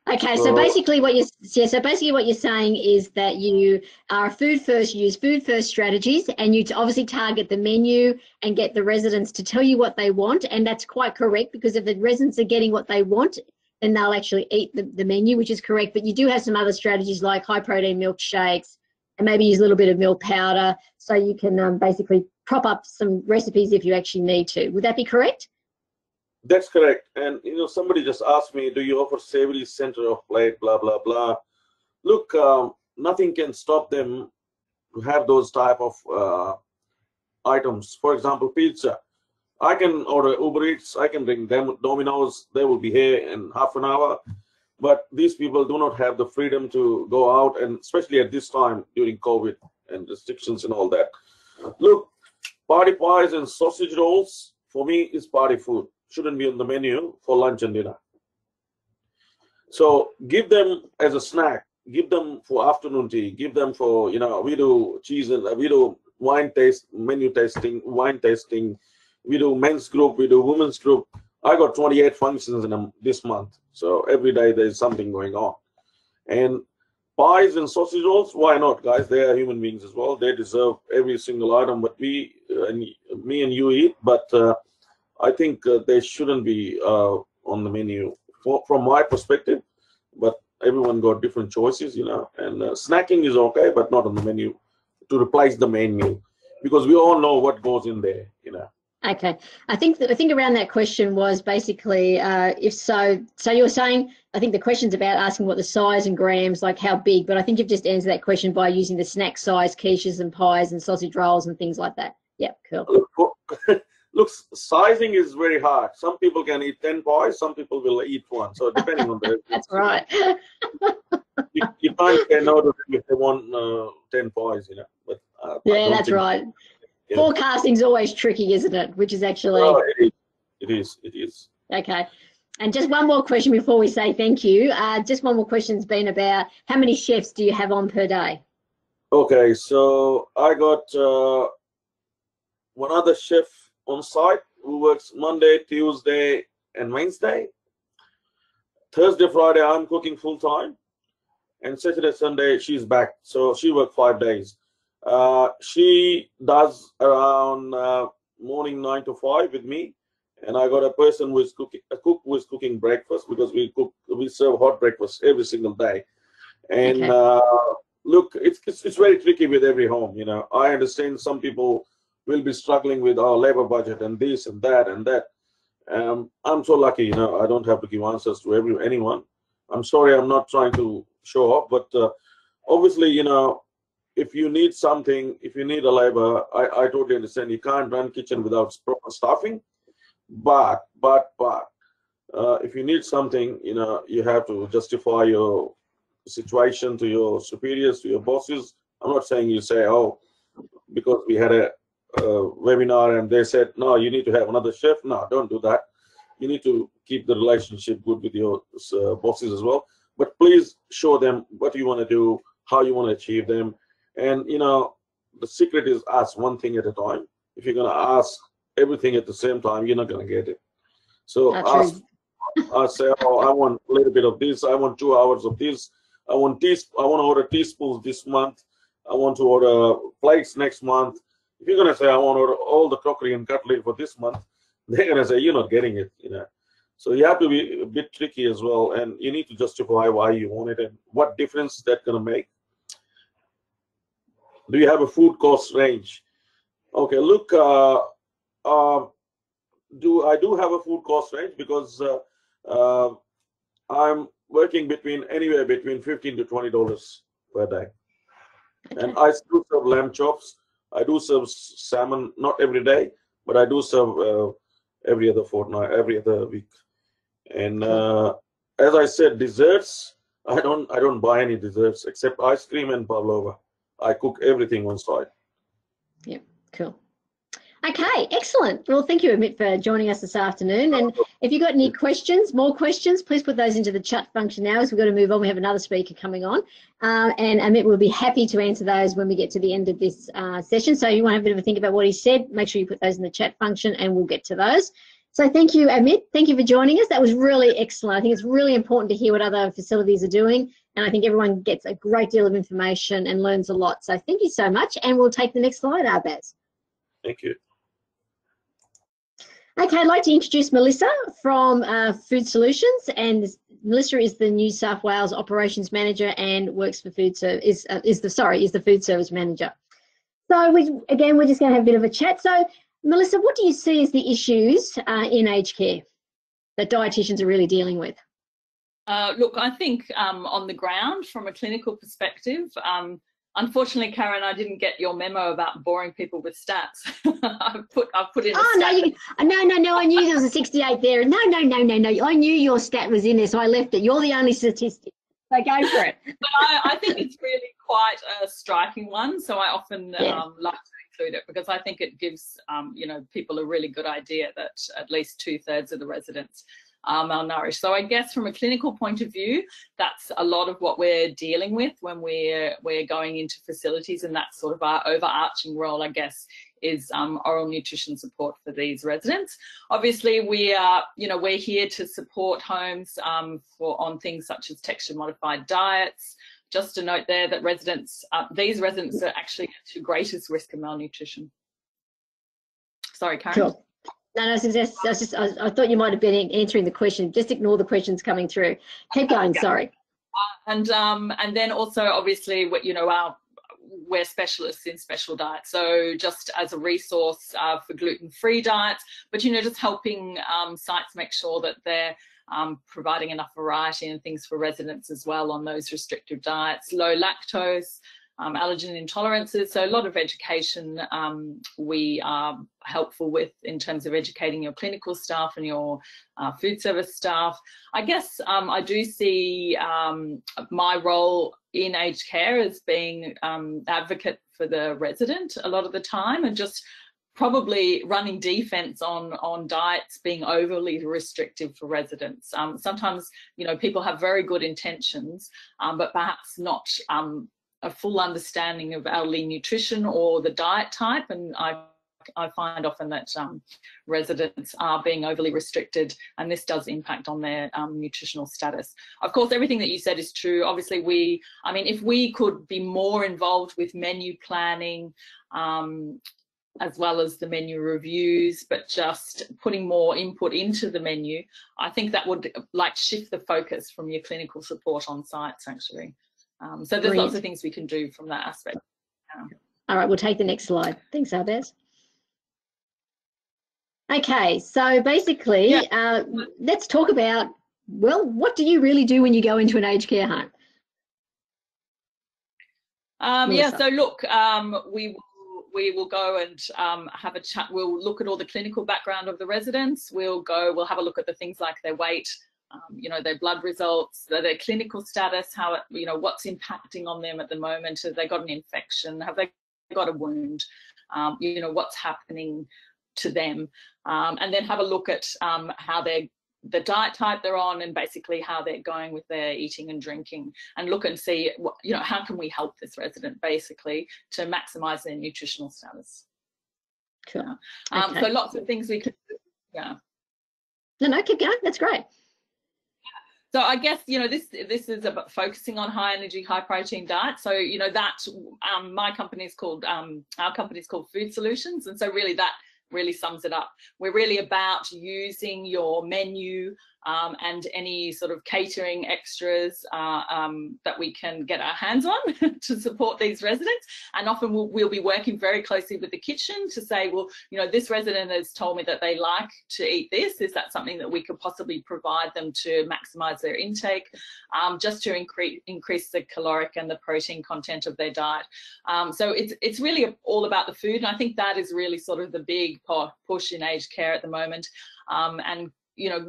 Okay, so basically what you're saying is that you are use food first strategies, and you obviously target the menu and get the residents to tell you what they want, and that's quite correct, because if the residents are getting what they want, then they'll actually eat the menu, which is correct. But you do have some other strategies like high protein milkshakes, and maybe use a little bit of milk powder, so you can basically prop up some recipes if you actually need to. Would that be correct? That's correct. And somebody just asked me, do you offer savory center of plate, blah, blah, blah. Look, nothing can stop them to have those type of items. For example, pizza. I can order Uber Eats, I can bring them Domino's, they will be here in half an hour. But these people do not have the freedom to go out, and especially at this time during COVID and restrictions and all that. Look, party pies and sausage rolls, for me, is party food. Shouldn't be on the menu for lunch and dinner. So give them as a snack, give them for afternoon tea, give them for, we do cheese and we do menu tasting, wine tasting. We do men's group, we do women's group. I got 28 functions in this month. So every day there's something going on. And pies and sausage rolls, why not, guys? They are human beings as well. They deserve every single item, but me and you eat. But I think they shouldn't be on the menu from my perspective. But everyone got different choices, And snacking is okay, but not on the menu to replace the main meal, because we all know what goes in there, Okay, I think around that question was basically if so you were saying, I think the question's about asking what the size and grams, like how big, but I think you've just answered that question by using the snack size quiches and pies and sausage rolls and things like that. Yeah, cool. Look, sizing is very hard. Some people can eat 10 pies, some people will eat one. So depending on the That's right. you can't say no to them if they want 10 pies, But yeah, that's right. Yeah. Forecasting's always tricky, isn't it? Which is actually. Oh, it is. Okay. And just one more question before we say thank you. Just one more question's been about how many chefs do you have on per day? Okay, so I got one other chef on site who works Monday, Tuesday, and Wednesday. Thursday, Friday, I'm cooking full time. And Saturday, Sunday, she's back. So she works 5 days. She does around morning 9 to 5 with me, and I got a person who is cooking, a cook who is cooking breakfast, because we serve hot breakfast every single day. And okay. Look, it's very tricky with every home. I understand some people will be struggling with our labor budget and this and that and that. I'm so lucky, I don't have to give answers to anyone. I'm sorry, I'm not trying to show off, but obviously, if you need something, if you need a labor, I totally understand. You can't run kitchen without proper staffing. But if you need something, you know, you have to justify your situation to your superiors, to your bosses. I'm not saying you say, oh, because we had a webinar and they said, no, you need to have another chef. No, don't do that. You need to keep the relationship good with your bosses as well. But please show them what you want to do, how you want to achieve them. And, you know, the secret is ask one thing at a time. If you're going to ask everything at the same time, you're not going to get it. So ask. I say, oh, I want a little bit of this. I want 2 hours of this. I want to order teaspoons this month. I want to order plates next month. If you're going to say, I want to order all the crockery and cutlery for this month, they're going to say, you're not getting it, you know. So you have to be a bit tricky as well, and you need to justify why you want it and what difference that's going to make. Do you have a food cost range? Okay, look, I do have a food cost range because I'm working anywhere between $15 to $20 per day. Okay. And I still serve lamb chops. I do serve salmon, not every day, but I do serve every other fortnight, every other week. And as I said, desserts, I don't buy any desserts except ice cream and pavlova. I cook everything on site. Yeah, cool. Okay, excellent. Well, thank you, Amit, for joining us this afternoon. And if you've got any questions, more questions, please put those into the chat function now, as we've got to move on. We have another speaker coming on. And Amit will be happy to answer those when we get to the end of this session. So you want to have a bit of a think about what he said, make sure you put those in the chat function and we'll get to those. So thank you, Amit. Thank you for joining us. That was really excellent. I think it's really important to hear what other facilities are doing. And I think everyone gets a great deal of information and learns a lot. So thank you so much. And we'll take the next slide, Arbaz. Thank you. Okay, I'd like to introduce Melissa from Food Solutions, and Melissa is the New South Wales Operations Manager and works for Food Service. Is the Food Service Manager. So we're just going to have a bit of a chat. So Melissa, what do you see as the issues in aged care that dietitians are really dealing with? Look, I think on the ground, from a clinical perspective, unfortunately, Karen, I didn't get your memo about boring people with stats. I've put in a stat. No, I knew there was a 68 there. No. I knew your stat was in there, so I left it. You're the only statistic. So go for it. But I think it's really quite a striking one. So I often like to include it because I think it gives, you know, people a really good idea that at least 2/3 of the residents are malnourished. So I guess from a clinical point of view, that's a lot of what we're dealing with when we're going into facilities, and that's sort of our overarching role, I guess, is oral nutrition support for these residents. Obviously, we are, you know, we're here to support homes on things such as texture modified diets. Just to note there that these residents are actually at greatest risk of malnutrition. Sorry, Karen. Sure. No, I thought you might have been answering the question. Just ignore the questions coming through. Keep going. Sorry. And then also, obviously, you know, we're specialists in special diets. So just as a resource for gluten-free diets, but you know, just helping sites make sure that they're providing enough variety and things for residents as well on those restrictive diets, low lactose. Allergen intolerances, so a lot of education we are helpful with in terms of educating your clinical staff and your food service staff. I guess I do see my role in aged care as being advocate for the resident a lot of the time, and just probably running defense on diets being overly restrictive for residents. Sometimes, you know, people have very good intentions, but perhaps not a full understanding of elderly nutrition or the diet type, and I find often that residents are being overly restricted, and this does impact on their nutritional status. Of course, everything that you said is true. Obviously, I mean, if we could be more involved with menu planning, as well as the menu reviews, but just putting more input into the menu, I think that would like shift the focus from your clinical support on sites, actually. So there's lots of things we can do from that aspect. All right, we'll take the next slide. Thanks, Arbaz. Okay, so basically, let's talk about, well, what do you really do when you go into an aged care home? Yeah, so look, we will go and have a chat. We'll look at all the clinical background of the residents. We'll have a look at the things like their weight, you know, their blood results, their clinical status, how it, you know, what's impacting on them at the moment. Have they got an infection? Have they got a wound? You know, what's happening to them, and then have a look at how the diet type they're on, and basically how they're going with their eating and drinking, and look and see what, you know, how can we help this resident basically to maximise their nutritional status. Cool. Yeah. Okay. So lots of things we could do. Yeah. No, keep going. That's great. So I guess, you know, this is about focusing on high energy, high protein diet. So, you know, that my company is called, our company is called Food Solutions. And so really that really sums it up. We're really about using your menu and any sort of catering extras that we can get our hands on to support these residents. And often we'll be working very closely with the kitchen to say, well, you know, this resident has told me that they like to eat this. Is that something that we could possibly provide them to maximise their intake, just to increase the caloric and the protein content of their diet? So it's really all about the food. And I think that is really sort of the big push in aged care at the moment. And you know,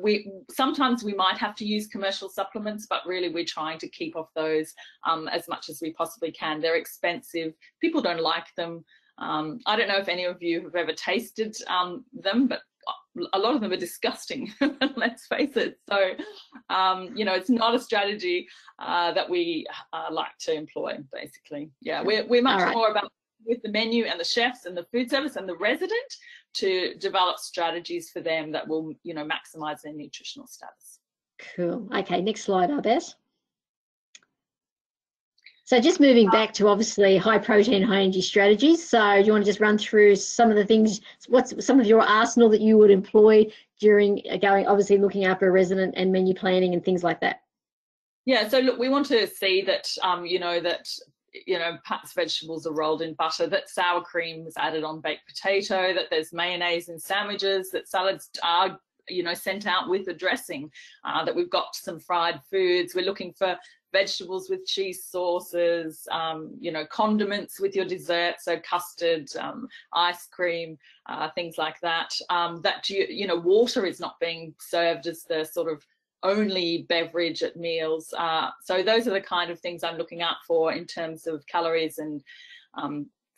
sometimes we might have to use commercial supplements, but really we're trying to keep off those as much as we possibly can. They're expensive. People don't like them. I don't know if any of you have ever tasted them, but a lot of them are disgusting, let's face it. So, you know, it's not a strategy that we like to employ, basically. Yeah, we're much more about with the menu and the chefs and the food service and the resident to develop strategies for them that will, you know, maximise their nutritional status. Cool. Okay, next slide, Arbes. So just moving back to obviously high protein, high energy strategies. So do you want to just run through some of the things, what's some of your arsenal that you would employ during obviously looking after a resident and menu planning and things like that? Yeah, so look, we want to see that, you know, perhaps vegetables are rolled in butter, that sour cream is added on baked potato, that there's mayonnaise in sandwiches, that salads are, you know, sent out with a dressing, that we've got some fried foods. We're looking for vegetables with cheese sauces, you know, condiments with your dessert, so custard, ice cream, things like that. That, you know, water is not being served as the sort of only beverage at meals. So those are the kind of things I'm looking out for in terms of calories and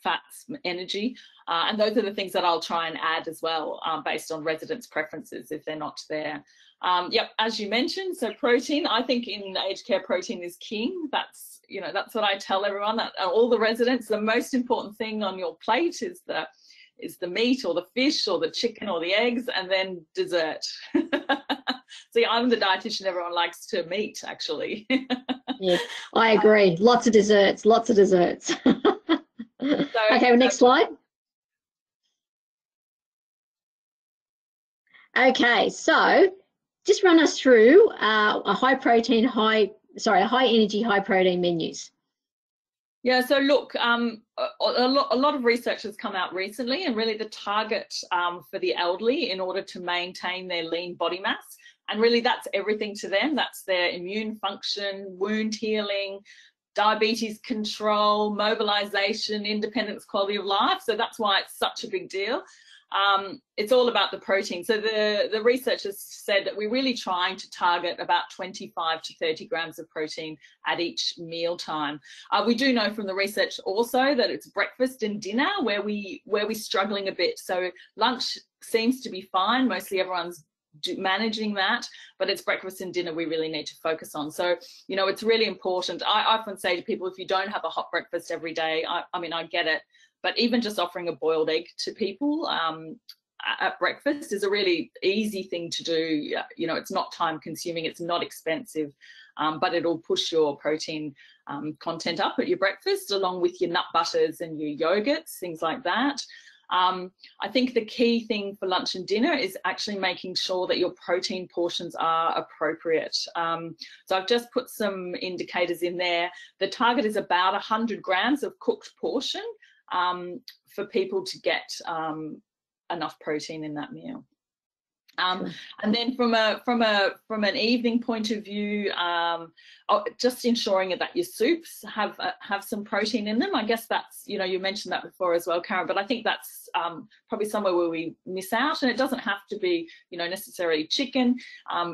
fats, energy. And those are the things that I'll try and add as well, based on residents' preferences if they're not there. Yep, as you mentioned, so protein, I think in aged care protein is king. That's, you know, that's what I tell everyone, that all the residents, the most important thing on your plate is the meat or the fish or the chicken or the eggs, and then dessert. See, I'm the dietitian everyone likes to meet, actually. Yeah, I agree. Lots of desserts, lots of desserts. Okay, well, next slide. Okay, so just run us through a high protein, high energy, high protein menus. Yeah, so look, a lot of research has come out recently, and really the target for the elderly in order to maintain their lean body mass, and really that's everything to them. That's their immune function, wound healing, diabetes control, mobilization, independence, quality of life. So that's why it's such a big deal. It's all about the protein. So the researchers said that we're really trying to target about 25 to 30 grams of protein at each meal time. We do know from the research also that it's breakfast and dinner where we're struggling a bit. So lunch seems to be fine. Mostly everyone's managing that, but it's breakfast and dinner we really need to focus on. So, you know, it's really important. I often say to people, if you don't have a hot breakfast every day, I mean, I get it, but even just offering a boiled egg to people at breakfast is a really easy thing to do. You know, it's not time consuming, it's not expensive, but it'll push your protein content up at your breakfast, along with your nut butters and your yogurts, things like that. I think the key thing for lunch and dinner is actually making sure that your protein portions are appropriate. So I've just put some indicators in there. The target is about 100 grams of cooked portion for people to get enough protein in that meal. And then from an evening point of view, just ensuring that your soups have some protein in them. I guess that's, you mentioned that before as well, Karen, but I think that's probably somewhere where we miss out, and it doesn't have to be, necessarily chicken.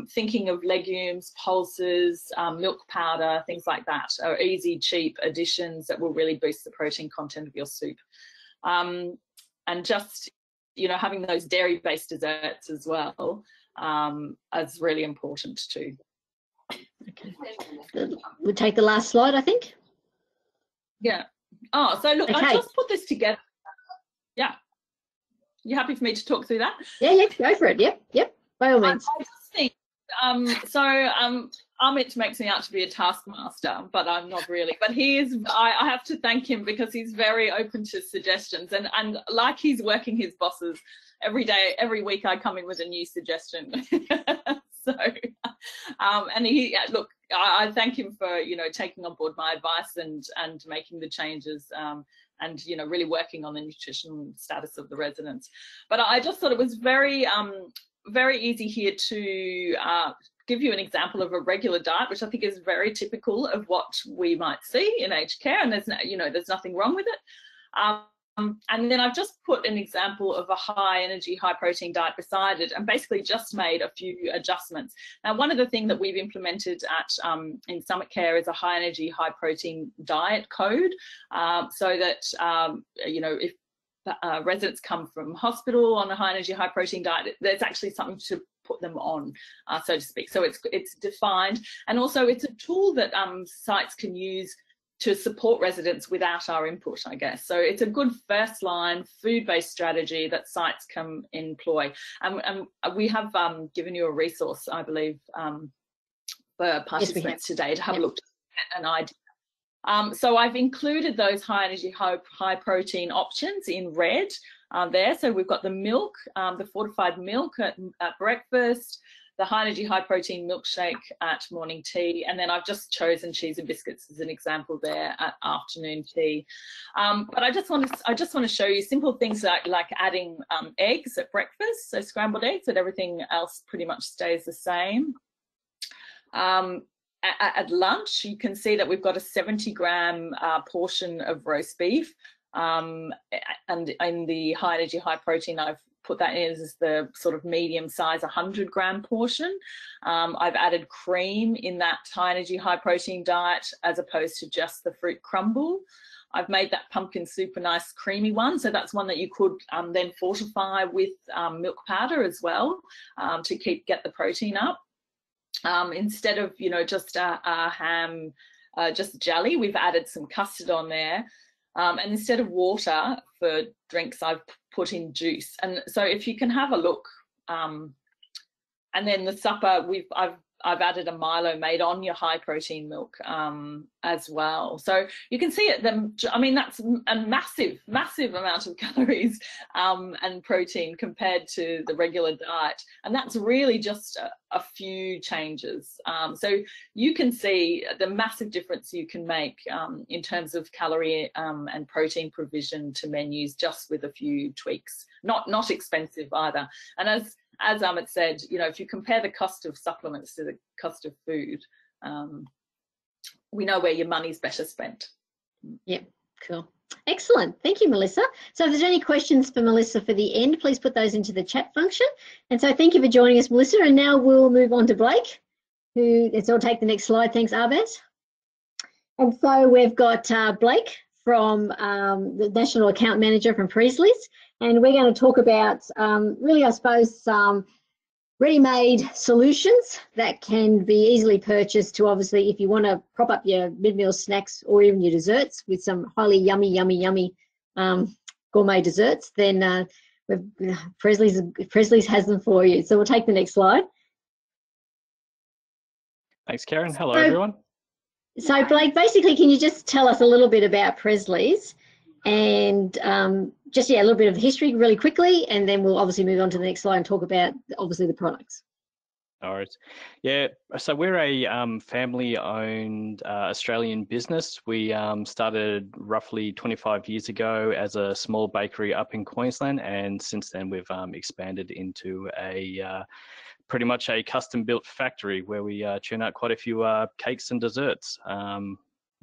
Thinking of legumes, pulses, milk powder, things like that are easy, cheap additions that will really boost the protein content of your soup. And just, having those dairy-based desserts as well is really important too. Okay. We'll take the last slide, I think. Yeah. Oh, so look, okay. I just put this together. Yeah. You happy for me to talk through that? Yeah, go for it. Yep, by all means. I just think, Amit makes me out to be a taskmaster, but I'm not really. But I have to thank him because he's very open to suggestions, and like he's working his bosses every day, every week I come in with a new suggestion. So, and I thank him for, taking on board my advice and making the changes, and, really working on the nutrition status of the residents. But I just thought it was very easy here to give you an example of a regular diet, which I think is very typical of what we might see in aged care, and there's nothing wrong with it. And then I've just put an example of a high energy, high protein diet beside it, and basically just made a few adjustments. Now, one of the things that we've implemented in Summit Care is a high energy, high protein diet code, so that if residents come from hospital on a high energy, high protein diet, there's actually something to put them on, so to speak. So it's defined, and also it's a tool that sites can use to support residents without our input, I guess. So it's a good first line food-based strategy that sites can employ. And we have given you a resource, I believe, for participants today to have a look at an idea. So I've included those high energy, high protein options in red there. So we've got the milk, the fortified milk at breakfast, the high energy, high protein milkshake at morning tea, and then I've just chosen cheese and biscuits as an example there at afternoon tea. But I just want to show you simple things like adding eggs at breakfast, so scrambled eggs, and everything else pretty much stays the same. At lunch, you can see that we've got a 70-gram portion of roast beef, and in the high energy, high protein, I've put that in as the sort of medium size 100-gram portion. I've added cream in that high energy, high protein diet as opposed to just the fruit crumble. I've made that pumpkin soup a nice creamy one, so that's one that you could then fortify with milk powder as well to get the protein up. Instead of just a ham, just jelly, we've added some custard on there. And instead of water for drinks, I've put in juice. And so if you can have a look, and then the supper, I've added a Milo made on your high protein milk as well. So you can see it. I mean, that's a massive amount of calories and protein compared to the regular diet. And that's really just a few changes. So you can see the massive difference you can make in terms of calorie and protein provision to menus just with a few tweaks. Not expensive either. And as Amit said, if you compare the cost of supplements to the cost of food, we know where your money's better spent. Yeah, cool. Excellent. Thank you, Melissa. So if there's any questions for Melissa for the end, please put those into the chat function. And so thank you for joining us, Melissa. And now we'll move on to Blake, let's all take the next slide. Thanks, Arbaz. And so we've got Blake from the National Account Manager from Presley's. And we're going to talk about really, I suppose, some ready-made solutions that can be easily purchased to, obviously, if you want to prop up your mid-meal snacks or even your desserts with some highly yummy gourmet desserts, then Presley's has them for you. So we'll take the next slide. Thanks, Karen. Hello, everyone. So Blake, basically, can you just tell us a little bit about Presley's and just a little bit of history really quickly, and then we'll obviously move on to the next slide and talk about obviously the products. All right. Yeah, so we're a family-owned Australian business. We started roughly 25 years ago as a small bakery up in Queensland, and since then we've expanded into a pretty much a custom-built factory where we churn out quite a few cakes and desserts.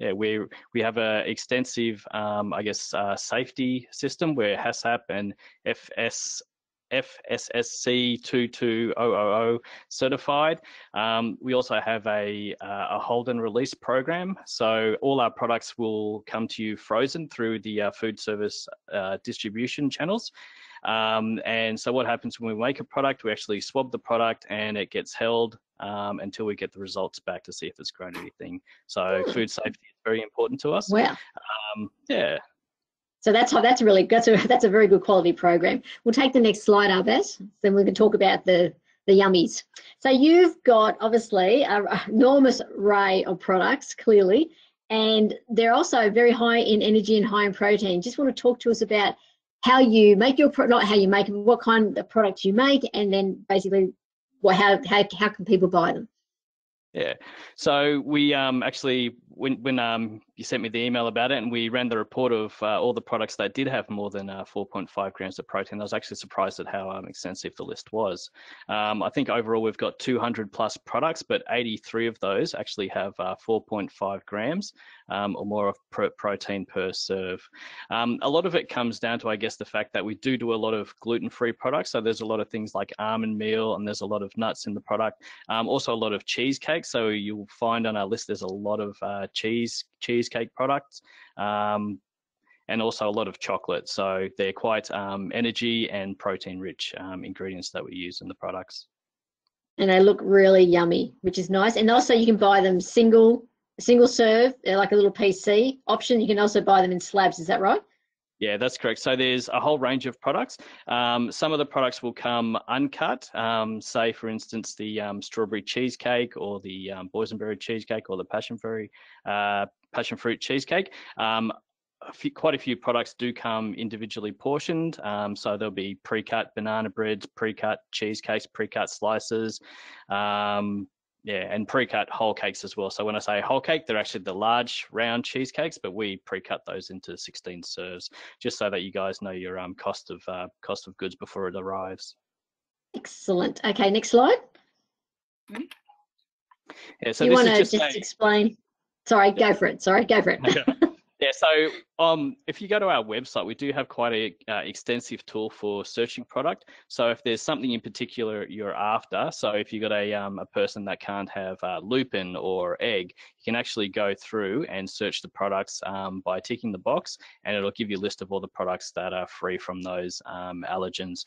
Yeah, we have an extensive, I guess, safety system. We're HACCP and FSSC 22000 certified. We also have a hold and release program. So all our products will come to you frozen through the food service distribution channels. And so what happens when we make a product, we actually swab the product and it gets held until we get the results back to see if it's grown anything. So food safety is very important to us. Wow. Yeah. So that's a very good quality program. We'll take the next slide, Arbaz, then we can talk about the yummies. So you've got obviously an enormous array of products, clearly, and they're also very high in energy and high in protein. Just want to talk to us about how you make your product, not how you make it, what kind of products you make, and then basically how can people buy them? Yeah, so we actually, when you sent me the email about it and we ran the report of all the products that did have more than 4.5 grams of protein, I was actually surprised at how extensive the list was. I think overall we've got 200 plus products, but 83 of those actually have 4.5 grams or more of protein per serve. A lot of it comes down to, I guess, the fact that we do a lot of gluten-free products. So there's a lot of things like almond meal and there's a lot of nuts in the product. Also a lot of cheesecake. So you'll find on our list there's a lot of cheesecake products and also a lot of chocolate. So they're quite energy and protein rich ingredients that we use in the products. And they look really yummy, which is nice. And also you can buy them single serve. They're like a little PC option. You can also buy them in slabs. Is that right? Yeah, that's correct. So there's a whole range of products. Some of the products will come uncut, say, for instance, the strawberry cheesecake or the boysenberry cheesecake or the passion fruit cheesecake. Quite a few products do come individually portioned. So there'll be pre-cut banana breads, pre-cut cheesecakes, pre-cut slices. Yeah, and pre-cut whole cakes as well. So when I say whole cake, they're actually the large round cheesecakes, but we pre-cut those into 16 serves, just so that you guys know your cost of goods before it arrives. Excellent. Okay, next slide. Yeah, so you this want is to just explain? Sorry, go for it. Sorry, go for it. Okay. Yeah, so if you go to our website, we do have quite a extensive tool for searching product. So if there's something in particular you're after, so if you've got a person that can't have lupin or egg, you can actually go through and search the products by ticking the box, and it'll give you a list of all the products that are free from those allergens.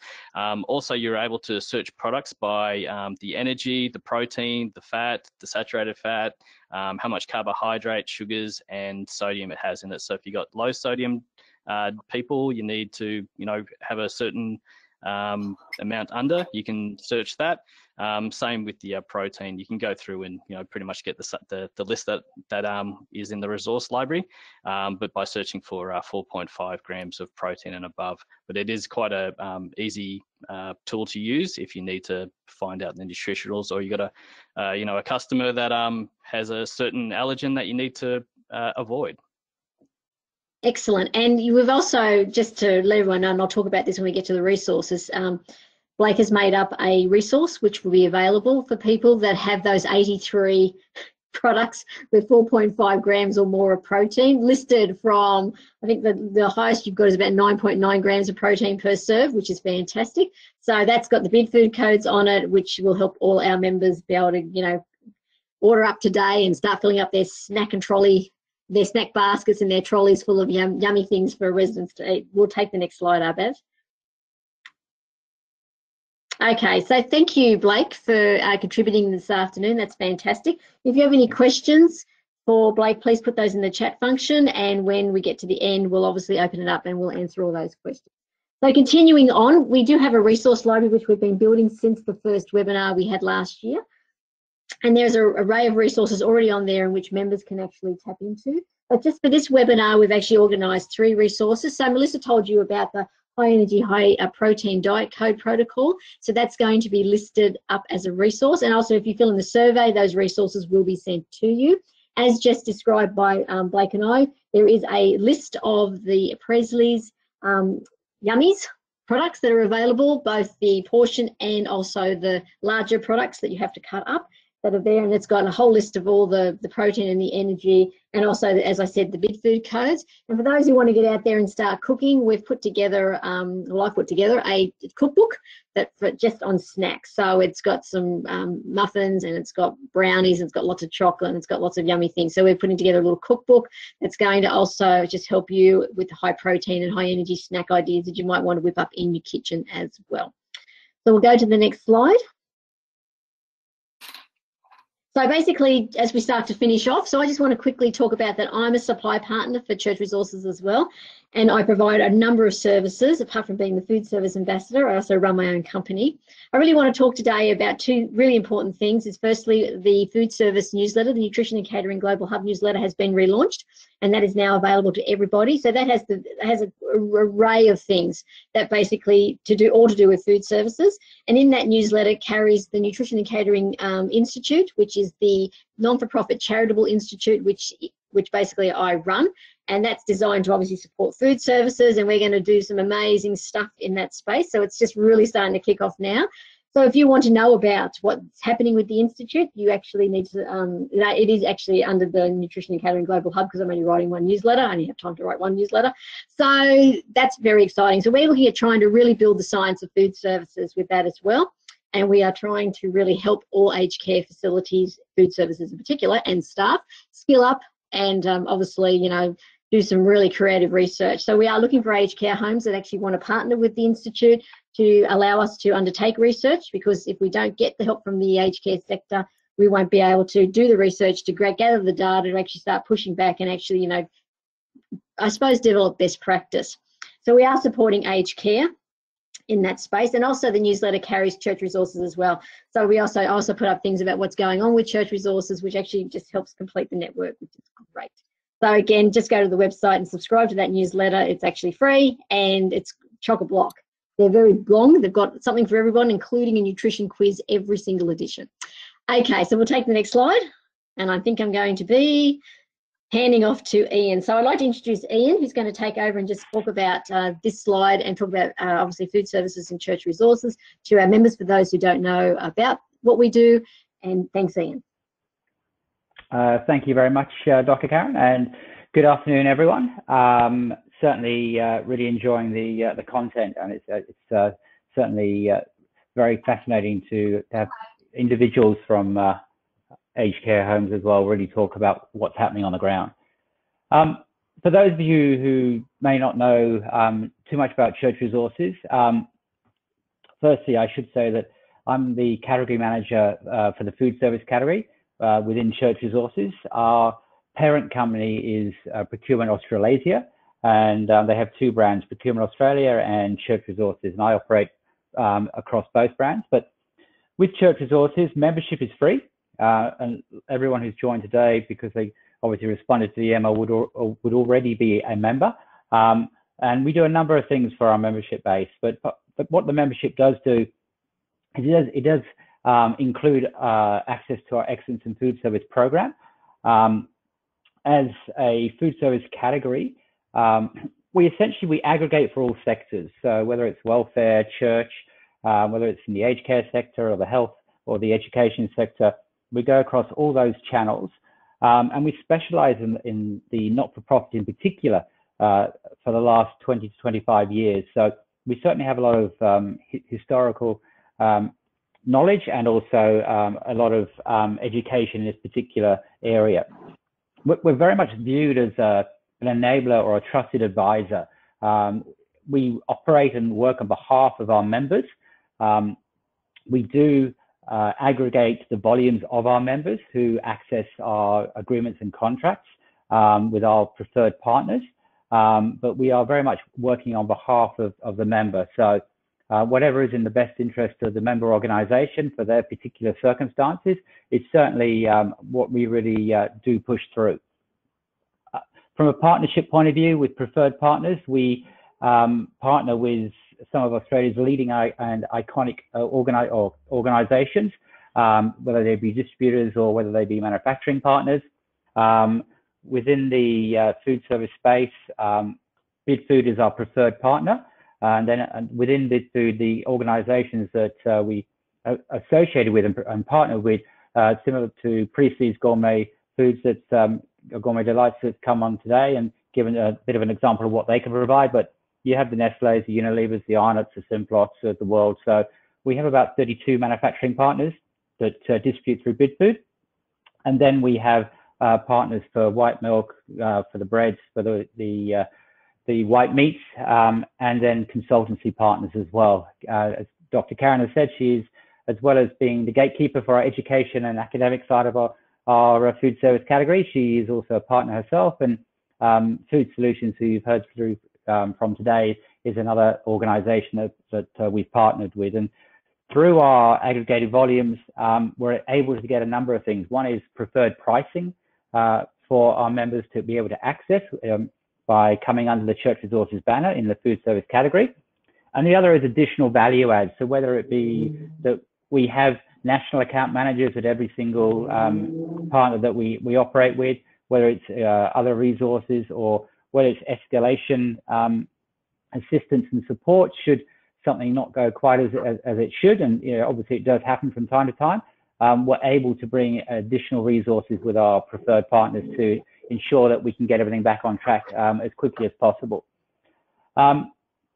Also, you're able to search products by the energy, the protein, the fat, the saturated fat, how much carbohydrate, sugars, and sodium it has in it. So if you've got low sodium people, you need to, have a certain amount under, you can search that. Same with the protein. You can go through and, pretty much get the list that is in the resource library, but by searching for 4.5 grams of protein and above. But it is quite a easy tool to use if you need to find out the nutritionals, or you got a customer that has a certain allergen that you need to avoid. Excellent. And we've also, just to let everyone know, and I'll talk about this when we get to the resources, Blake has made up a resource which will be available for people that have those 83 products with 4.5 grams or more of protein, listed from, I think the highest you've got is about 9.9 grams of protein per serve, which is fantastic. So that's got the bid food codes on it, which will help all our members be able to, order up today and start filling up their snack and trolley, their snack baskets and their trolleys full of yummy things for residents to eat. We'll take the next slide, Arbaz. Okay, so thank you, Blake, for contributing this afternoon. That's fantastic. If you have any questions for Blake, please put those in the chat function, and when we get to the end, we'll obviously open it up and we'll answer all those questions. So continuing on, we do have a resource library which we've been building since the first webinar we had last year. And there's an array of resources already on there in which members can actually tap into. But just for this webinar, we've actually organised 3 resources. So Melissa told you about the high energy, high protein diet code protocol. So that's going to be listed up as a resource. And also if you fill in the survey, those resources will be sent to you. As just described by Blake and I, there is a list of the Presley's Yummies products that are available, both the portion and also the larger products that you have to cut up that are there, and it's got a whole list of all the protein and the energy, and also, as I said, the big food codes. And for those who want to get out there and start cooking, we've put together, I've put together a cookbook that for just on snacks. So it's got some muffins, and it's got brownies, and it's got lots of chocolate, and it's got lots of yummy things. So we're putting together a little cookbook that's going to also just help you with the high protein and high energy snack ideas that you might want to whip up in your kitchen as well. So we'll go to the next slide. So basically, as we start to finish off, so I just want to quickly talk about that I'm a supply partner for Church Resources as well, and I provide a number of services. Apart from being the food service ambassador, I also run my own company. I really want to talk today about two really important things. Is firstly, the food service newsletter, the Nutrition and Catering Global Hub newsletter has been relaunched, and that is now available to everybody. So that has an array of things that basically all to do with food services. And in that newsletter carries the Nutrition and Catering Institute, which is the non-for-profit charitable institute which basically I run, and that's designed to obviously support food services, and we're going to do some amazing stuff in that space. So it's just really starting to kick off now. So if you want to know about what's happening with the institute, you actually need to, it is actually under the Nutrition and Catering Global Hub, because I'm only writing one newsletter. I only have time to write one newsletter. So that's very exciting. So we're looking at trying to really build the science of food services with that as well. And we are trying to really help all aged care facilities, food services in particular, and staff skill up and obviously, you know, do some really creative research. So we are looking for aged care homes that actually want to partner with the Institute to allow us to undertake research, because if we don't get the help from the aged care sector, we won't be able to do the research to gather the data to actually start pushing back and actually, you know, I suppose develop best practice. So we are supporting aged care in that space, and also the newsletter carries Church Resources as well. So we also put up things about what's going on with Church Resources, which actually just helps complete the network, which is great. So again, just go to the website and subscribe to that newsletter. It's actually free and it's chock-a-block. They're very long. They've got something for everyone, including a nutrition quiz every single edition. Okay, so we'll take the next slide, and I think I'm going to be handing off to Ian. So I'd like to introduce Ian, who's going to take over and just talk about this slide and talk about obviously food services and Church Resources to our members, for those who don't know about what we do. And thanks, Ian. Thank you very much, Dr. Karen, and good afternoon, everyone. Certainly really enjoying the content, and it's certainly very fascinating to have individuals from aged care homes as well really talk about what's happening on the ground. For those of you who may not know too much about Church Resources, firstly, I should say that I'm the category manager for the food service category within Church Resources. Our parent company is Procurement Australasia, and they have two brands, Procurement Australia and Church Resources, and I operate across both brands. But with Church Resources, membership is free, and everyone who's joined today, because they obviously responded to the email, would already be a member. And we do a number of things for our membership base, but what the membership does do is it does include access to our Excellence in Food Service program. As a food service category, we aggregate for all sectors. So whether it's welfare, church, whether it's in the aged care sector or the health or the education sector, we go across all those channels, and we specialize in the not-for-profit in particular for the last 20 to 25 years. So we certainly have a lot of historical knowledge and also a lot of education in this particular area. We're very much viewed as an enabler or a trusted advisor. We operate and work on behalf of our members. We do aggregate the volumes of our members who access our agreements and contracts with our preferred partners, but we are very much working on behalf of the member. So whatever is in the best interest of the member organization for their particular circumstances is certainly what we really do push through. From a partnership point of view with preferred partners, we partner with some of Australia's leading and iconic organisations, whether they be distributors or whether they be manufacturing partners. Within the food service space, BidFood is our preferred partner. And then within BidFood, the organisations that we associated with and partnered with, similar to Precy's Gourmet Foods, that Gourmet Delights that's come on today, and given a bit of an example of what they can provide. But you have the Nestle's, the Unilevers, the Arnott's, the Simplots of the world. So we have about 32 manufacturing partners that distribute through BidFood. And then we have partners for white milk, for the breads, for the white meats, and then consultancy partners as well. As Dr. Karen has said, she's, as well as being the gatekeeper for our education and academic side of our food service category, she is also a partner herself. And Food Solutions, who you've heard through from today, is another organisation that we've partnered with. And through our aggregated volumes, we're able to get a number of things. One is preferred pricing for our members to be able to access by coming under the Church Resources banner in the food service category. And the other is additional value adds. So whether it be that we have national account managers at every single partner that we operate with, whether it's other resources or whether it's escalation assistance and support should something not go quite as it should, and obviously it does happen from time to time, we're able to bring additional resources with our preferred partners to ensure that we can get everything back on track as quickly as possible.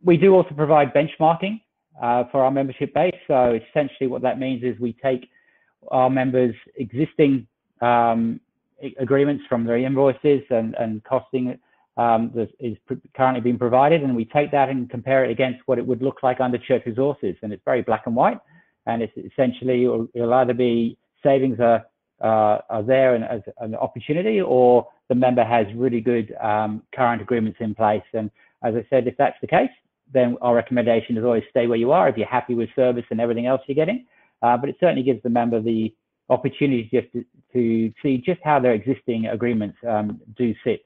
We do also provide benchmarking for our membership base. So essentially what that means is we take our members' existing agreements from their invoices and costing that is currently being provided, and we take that and compare it against what it would look like under Church Resources. And it's very black and white, and it's essentially, it'll either be savings are there and as an opportunity, or the member has really good current agreements in place. And as I said, if that's the case, then our recommendation is always stay where you are if you're happy with service and everything else you're getting. But it certainly gives the member the opportunity just to see just how their existing agreements do sit.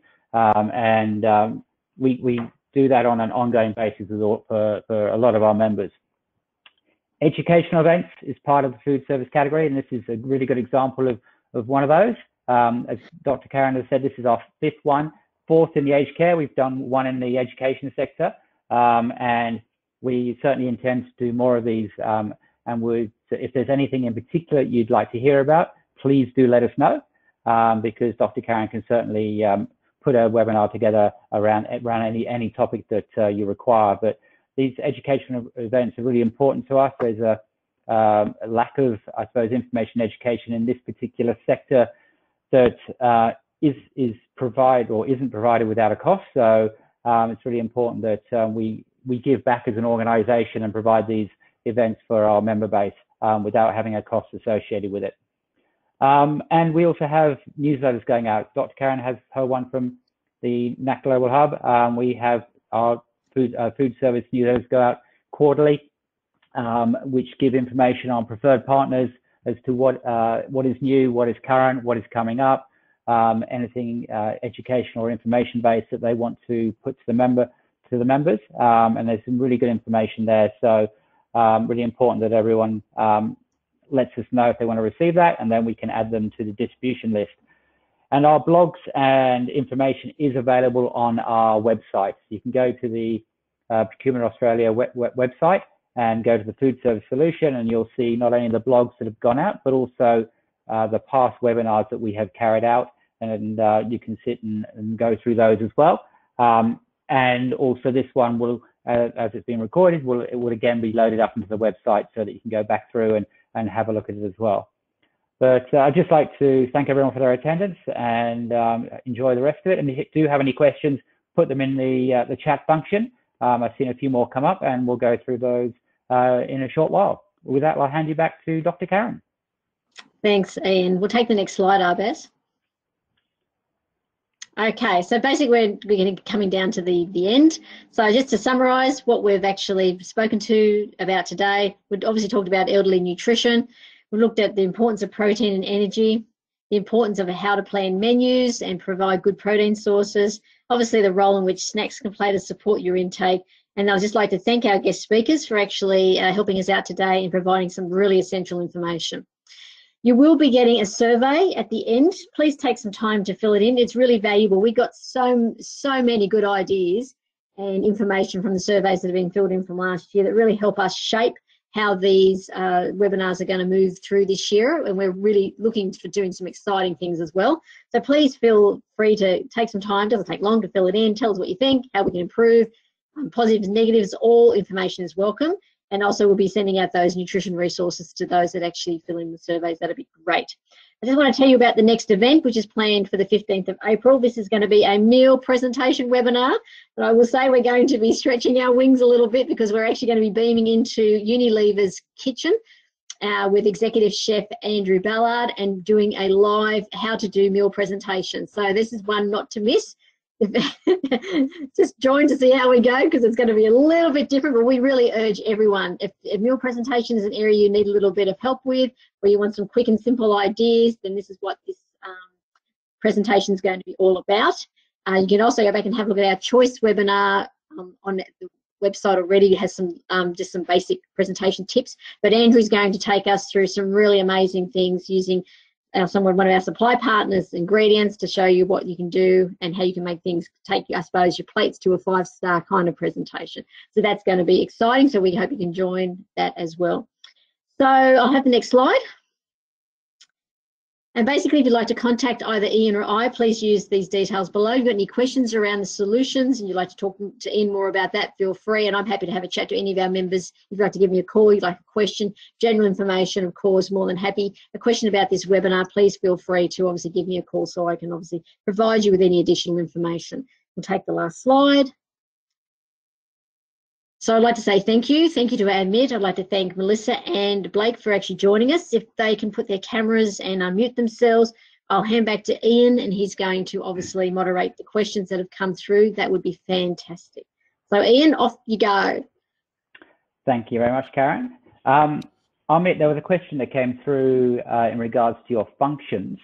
We do that on an ongoing basis for a lot of our members. Educational events is part of the food service category, and this is a really good example of one of those. As Dr. Karen has said, this is our fifth one, fourth in the aged care. We've done one in the education sector, and we certainly intend to do more of these. If there's anything in particular you'd like to hear about, please do let us know, because Dr. Karen can certainly put a webinar together around any topic that you require. But these educational events are really important to us. There's a lack of, I suppose, information education in this particular sector that is provided or isn't provided without a cost. So it's really important that we give back as an organisation and provide these events for our member base without having a cost associated with it. And we also have newsletters going out. Dr. Karen has her one from the NAC Global Hub. We have our food service newsletters go out quarterly, which give information on preferred partners as to what is new, what is current, what is coming up, anything educational or information based that they want to put to the members. And there's some really good information there. So really important that everyone lets us know if they want to receive that, and then we can add them to the distribution list. And our blogs and information is available on our website. You can go to the Procurement Australia website and go to the Food Service Solution, and you'll see not only the blogs that have gone out, but also the past webinars that we have carried out, and you can sit and go through those as well. And also this one will, as it's been recorded, it will again be loaded up into the website so that you can go back through and have a look at it as well. But I'd just like to thank everyone for their attendance and enjoy the rest of it. And if you do have any questions, put them in the chat function. I've seen a few more come up, and we'll go through those in a short while. With that, I'll hand you back to Dr. Karen. Thanks, Ian. We'll take the next slide, Arbaz. Okay, so basically we're going to be coming down to the end. So just to summarise what we've actually spoken about today, we've obviously talked about elderly nutrition. We looked at the importance of protein and energy, the importance of how to plan menus and provide good protein sources, obviously the role in which snacks can play to support your intake. And I'd just like to thank our guest speakers for actually helping us out today and providing some really essential information. You will be getting a survey at the end. Please take some time to fill it in. It's really valuable. We got so many good ideas and information from the surveys that have been filled in from last year that really help us shape how these webinars are going to move through this year, and we're really looking for doing some exciting things as well. So please feel free to take some time. It doesn't take long to fill it in. Tell us what you think, how we can improve. Positives, negatives, all information is welcome. And also we'll be sending out those nutrition resources to those that actually fill in the surveys. That'd be great. I just want to tell you about the next event, which is planned for the 15th of April. This is going to be a meal presentation webinar. And I will say we're going to be stretching our wings a little bit because we're actually going to be beaming into Unilever's kitchen with Executive Chef Andrew Ballard and doing a live how to do meal presentation. So this is one not to miss. Just join to see how we go, because it's going to be a little bit different, but we really urge everyone, if meal presentation is an area you need a little bit of help with, or you want some quick and simple ideas, then this is what this presentation is going to be all about. You can also go back and have a look at our choice webinar on the website already. It has some just some basic presentation tips, but Andrew's going to take us through some really amazing things using one of our supply partners' ingredients to show you what you can do and how you can make things, take, I suppose, your plates to a 5-star kind of presentation. So that's going to be exciting. So we hope you can join that as well. So I'll have the next slide. And basically, if you'd like to contact either Ian or I, please use these details below. If you've got any questions around the solutions and you'd like to talk to Ian more about that, feel free. And I'm happy to have a chat to any of our members. If you'd like to give me a call, you'd like a question, general information, of course, more than happy. A question about this webinar, please feel free to obviously give me a call so I can obviously provide you with any additional information. We'll take the last slide. So I'd like to say thank you. Thank you to our admin. I'd like to thank Melissa and Blake for actually joining us. If they can put their cameras and unmute themselves, I'll hand back to Ian and he's going to obviously moderate the questions that have come through. That would be fantastic. So Ian, off you go. Thank you very much, Karen. Amit, there was a question that came through in regards to your functions.